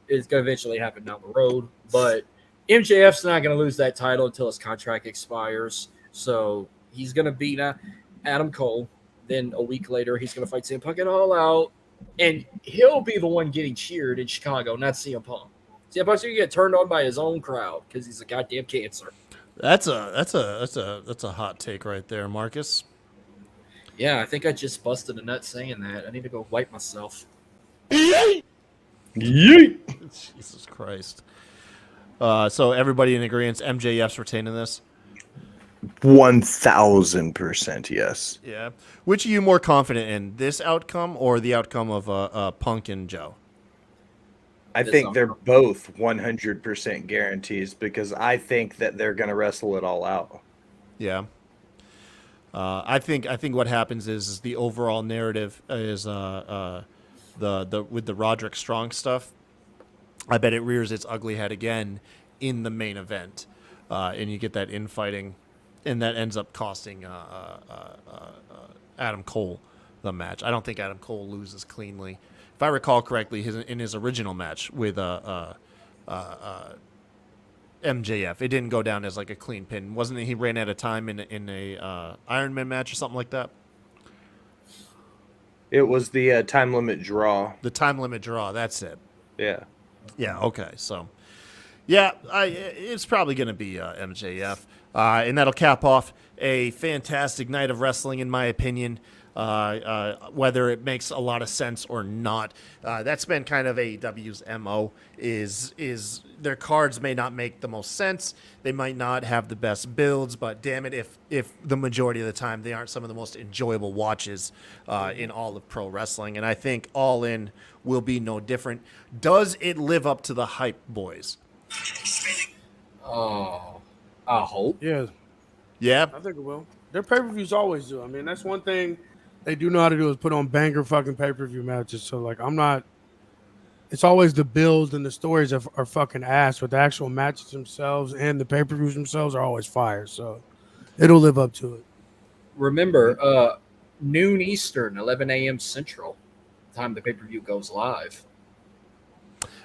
It's going to eventually happen down the road, but MJF's not going to lose that title until his contract expires. So he's going to beat Adam Cole. Then a week later, he's going to fight CM Punk at All Out. And he'll be the one getting cheered in Chicago, not CM Punk. CM Punk's going to get turned on by his own crowd because he's a goddamn cancer. That's a hot take right there, Marcus. Yeah, I think I just busted a nut saying that. I need to go wipe myself. Yeet. Jesus Christ. So everybody in agreement, MJF's retaining this? 1000% yes. Yeah. Which are you more confident in, this outcome or the outcome of Punk and Joe? I think they're both 100% guarantees because I think that they're going to wrestle it all out. Yeah. I think what happens is the overall narrative is the with the Roderick Strong stuff. I bet it rears its ugly head again in the main event, and you get that infighting, and that ends up costing Adam Cole the match. I don't think Adam Cole loses cleanly. If I recall correctly, in his original match with MJF, it didn't go down as like a clean pin. Wasn't it? He ran out of time in a Iron Man match or something like that. It was the time limit draw. The time limit draw. That's it. Yeah. Yeah. Okay. So, yeah, it's probably going to be MJF, and that'll cap off a fantastic night of wrestling, in my opinion. Whether it makes a lot of sense or not, that's been kind of AEW's MO. Is their cards may not make the most sense. They might not have the best builds, but damn it, if the majority of the time they aren't some of the most enjoyable watches in all of pro wrestling. And I think All In will be no different. Does it live up to the hype, boys? Oh, I hope. Yeah, Yeah. I think it will. Their pay-per-views always do. I mean, that's one thing they do know how to do is put on banger fucking pay-per-view matches. So, like, it's always the builds and the stories that are fucking ass, but the actual matches themselves and the pay-per-views themselves are always fire. So, it'll live up to it. Remember, noon Eastern, 11 a.m. Central, time the pay-per-view goes live.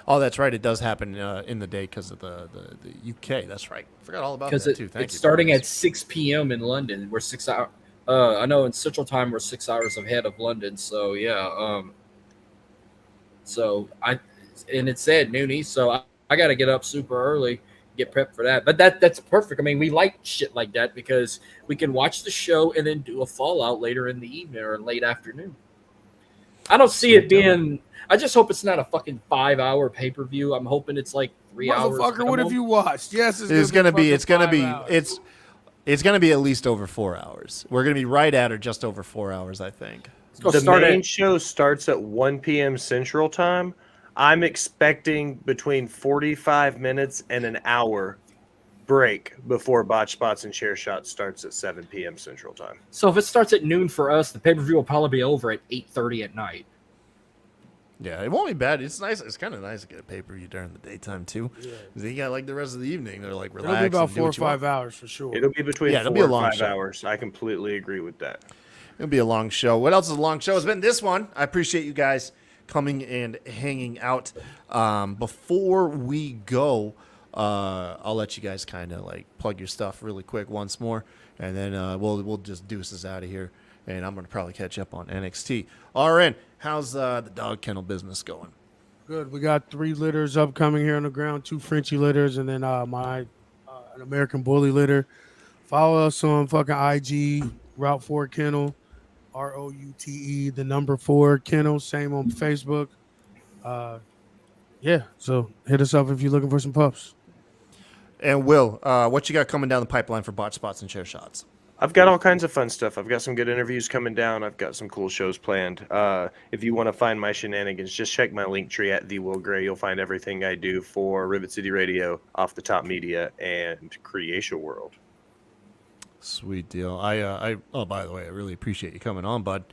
Oh, that's right. It does happen in the day because of the UK. That's right. Forgot all about that too. Thank you. It's starting at 6 p.m. in London. We're 6 hours. I know in Central Time we're 6 hours ahead of London. So yeah. And it said noon East. So I got to get up super early, get prepped for that. But that's perfect. I mean, we like shit like that because we can watch the show and then do a fallout later in the evening or late afternoon. I don't see it being. I just hope it's not a fucking 5-hour pay-per-view. I'm hoping it's like 3 hours. Motherfucker, what have you watched? Yes, it's gonna be at least over 4 hours. We're gonna be right at or just over 4 hours, I think. The main show starts at 1 p.m. Central Time. I'm expecting between 45 minutes and an hour break before Botch Spots and Chair Shots starts at 7 p.m. Central Time. So if it starts at noon for us, the pay-per-view will probably be over at 8:30 at night. Yeah, it won't be bad. It's nice. It's kind of nice to get a pay-per-view during the daytime too. Yeah. You got like the rest of the evening. They're like relaxed. It'll be about 4 or 5 hours for sure. It'll be between 4 and 5 hours. I completely agree with that. It'll be a long show. What else is a long show? It's been this one. I appreciate you guys coming and hanging out. Before we go, I'll let you guys kind of like plug your stuff really quick once more, and then we'll just deuces out of here. And I'm gonna probably catch up on NXT. RN, how's the dog kennel business going? Good. We got 3 litters upcoming here on the ground, 2 Frenchie litters, and then an American Bully litter. Follow us on fucking IG, Route 4 Kennel, ROUTE, the number 4 Kennel. Same on Facebook. Yeah. So hit us up if you're looking for some pups. And Will, what you got coming down the pipeline for Botch Spots and Chair Shots? I've got all kinds of fun stuff. I've got some good interviews coming down. I've got some cool shows planned. If you want to find my shenanigans, just check my link tree at The Will Gray. You'll find everything I do for Rivet City Radio, Off the Top Media, and Creation World. Sweet deal. Oh, by the way, I really appreciate you coming on, bud.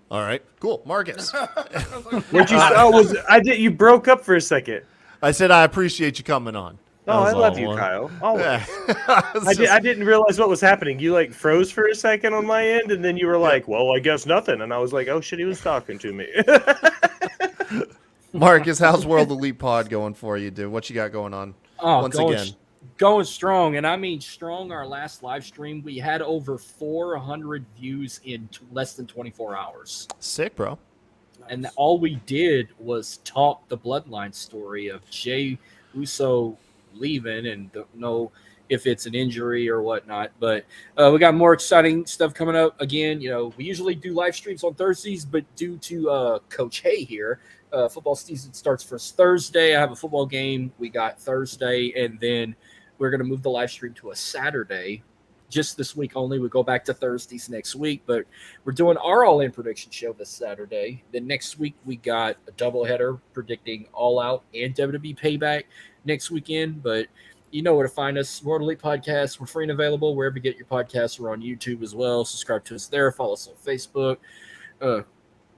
All right, cool. Marcus. Where'd you you broke up for a second. I said I appreciate you coming on. Oh, I love you, Kyle. Always. Yeah. I didn't realize what was happening. You like froze for a second on my end, and then you were like, "Well, I guess nothing." And I was like, "Oh shit, he was talking to me." Marcus, how's World Elite Pod going for you, dude? What you got going on? Going strong, and I mean strong. Our last live stream, we had over 400 views in less than 24 hours. Sick, bro. And all we did was talk the bloodline story of Jay Uso leaving, and don't know if it's an injury or whatnot. But we got more exciting stuff coming up. Again, we usually do live streams on Thursdays, but due to Coach Hay here, football season starts first Thursday. I have a football game. We got Thursday, and then we're going to move the live stream to a Saturday. Just this week only. We go back to Thursdays next week, but we're doing our All-In prediction show this Saturday. Then next week we got a doubleheader predicting All Out and WWE Payback next weekend. But you know where to find us. World Elite Podcast. We're free and available wherever you get your podcasts. We're on YouTube as well. Subscribe to us there. Follow us on Facebook.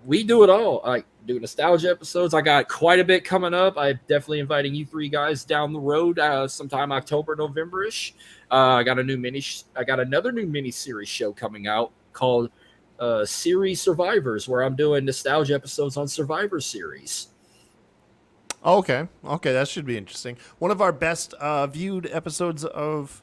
We do it all. I do nostalgia episodes. I got quite a bit coming up. I'm definitely inviting you three guys down the road sometime October, November-ish. I got another new mini series show coming out called Series Survivors, where I'm doing nostalgia episodes on Survivor Series. Okay, that should be interesting. One of our best viewed episodes of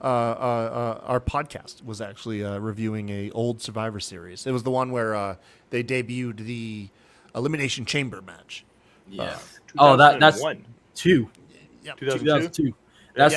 our podcast was actually reviewing a old Survivor Series. It was the one where they debuted the Elimination Chamber match. Yeah. That's 2. Yep. 2002. That's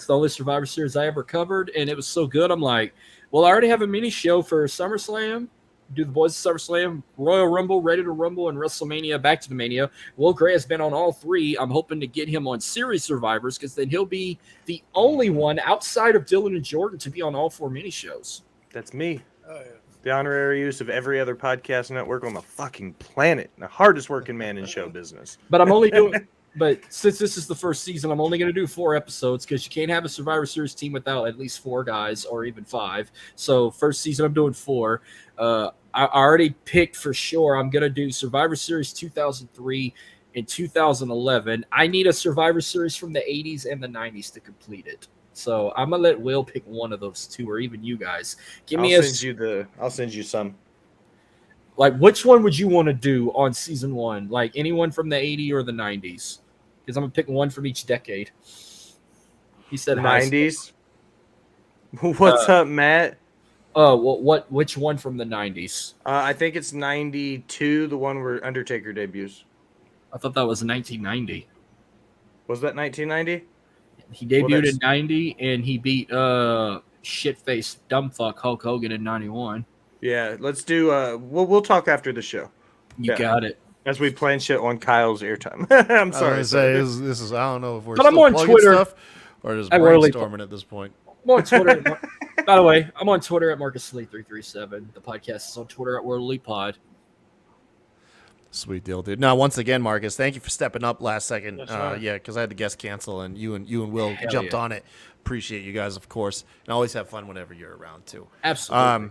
the only Survivor Series I ever covered, and it was so good. I'm like, well, I already have a mini show for SummerSlam. Do the boys of SummerSlam, Royal Rumble, Ready to Rumble, and WrestleMania, Back to the Mania. Will Gray has been on all three. I'm hoping to get him on Series Survivors because then he'll be the only one outside of Dylan and Jordan to be on all 4 mini shows. That's me. Oh, yeah. The honorary use of every other podcast network on the fucking planet. The hardest working man in show business. But I'm only doing. But since this is the first season, I'm only going to do 4 episodes because you can't have a Survivor Series team without at least 4 guys or even 5. So first season, I'm doing 4. I already picked for sure I'm going to do Survivor Series 2003 and 2011. I need a Survivor Series from the 80s and the 90s to complete it. So I'm going to let Will pick one of those 2 or even you guys. I'll send you some. Like, which one would you want to do on season 1? Like, anyone from the 80s or the 90s? Because I'm going to pick one from each decade. He said 90s. What's up, Matt? Which one from the 90s? I think it's 92, the one where Undertaker debuts. I thought that was 1990. Was that 1990? He debuted in 90, and he beat shit-faced dumbfuck Hulk Hogan in 91. Yeah, let's do. We'll talk after the show. You got it. As we plan shit on Kyle's airtime. I'm sorry. This is I don't know if we're But still I'm on plugging Twitter. stuff or just I'm really brainstorming at this point. I'm on Twitter. By the way, I'm on Twitter at MarcusLee337. The podcast is on Twitter at World Elite Pod. Sweet deal, dude. Now, once again, Marcus, thank you for stepping up last second. Yes, sir. Yeah, because I had the guest cancel, and you and Will jumped on it. Appreciate you guys, of course, and always have fun whenever you're around too. Absolutely.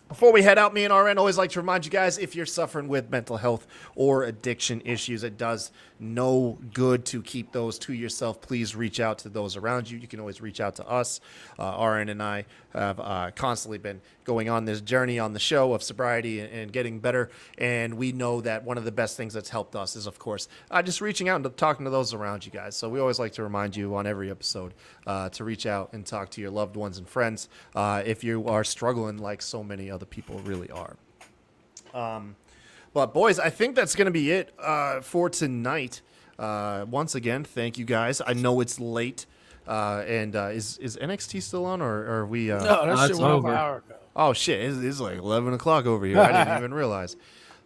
Before we head out, me and RN always like to remind you guys, if you're suffering with mental health or addiction issues, it does no good to keep those to yourself. Please reach out to those around you. You can always reach out to us. RN and I have constantly been going on this journey on the show of sobriety and getting better. And we know that one of the best things that's helped us is, of course, just reaching out and talking to those around you guys. So we always like to remind you on every episode to reach out and talk to your loved ones and friends if you are struggling like so many other people really are. But boys, I think that's going to be it for tonight. Once again, thank you guys. I know it's late. And is NXT still on, or are we? No, that shit went over an hour ago. Oh shit! It's like 11 o'clock over here. I didn't even realize.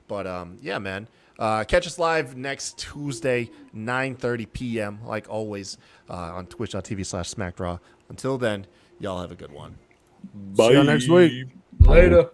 But yeah, man. Catch us live next Tuesday, 9:30 p.m. Like always on Twitch.tv/SmackDraw. Until then, y'all have a good one. See you next week. Later.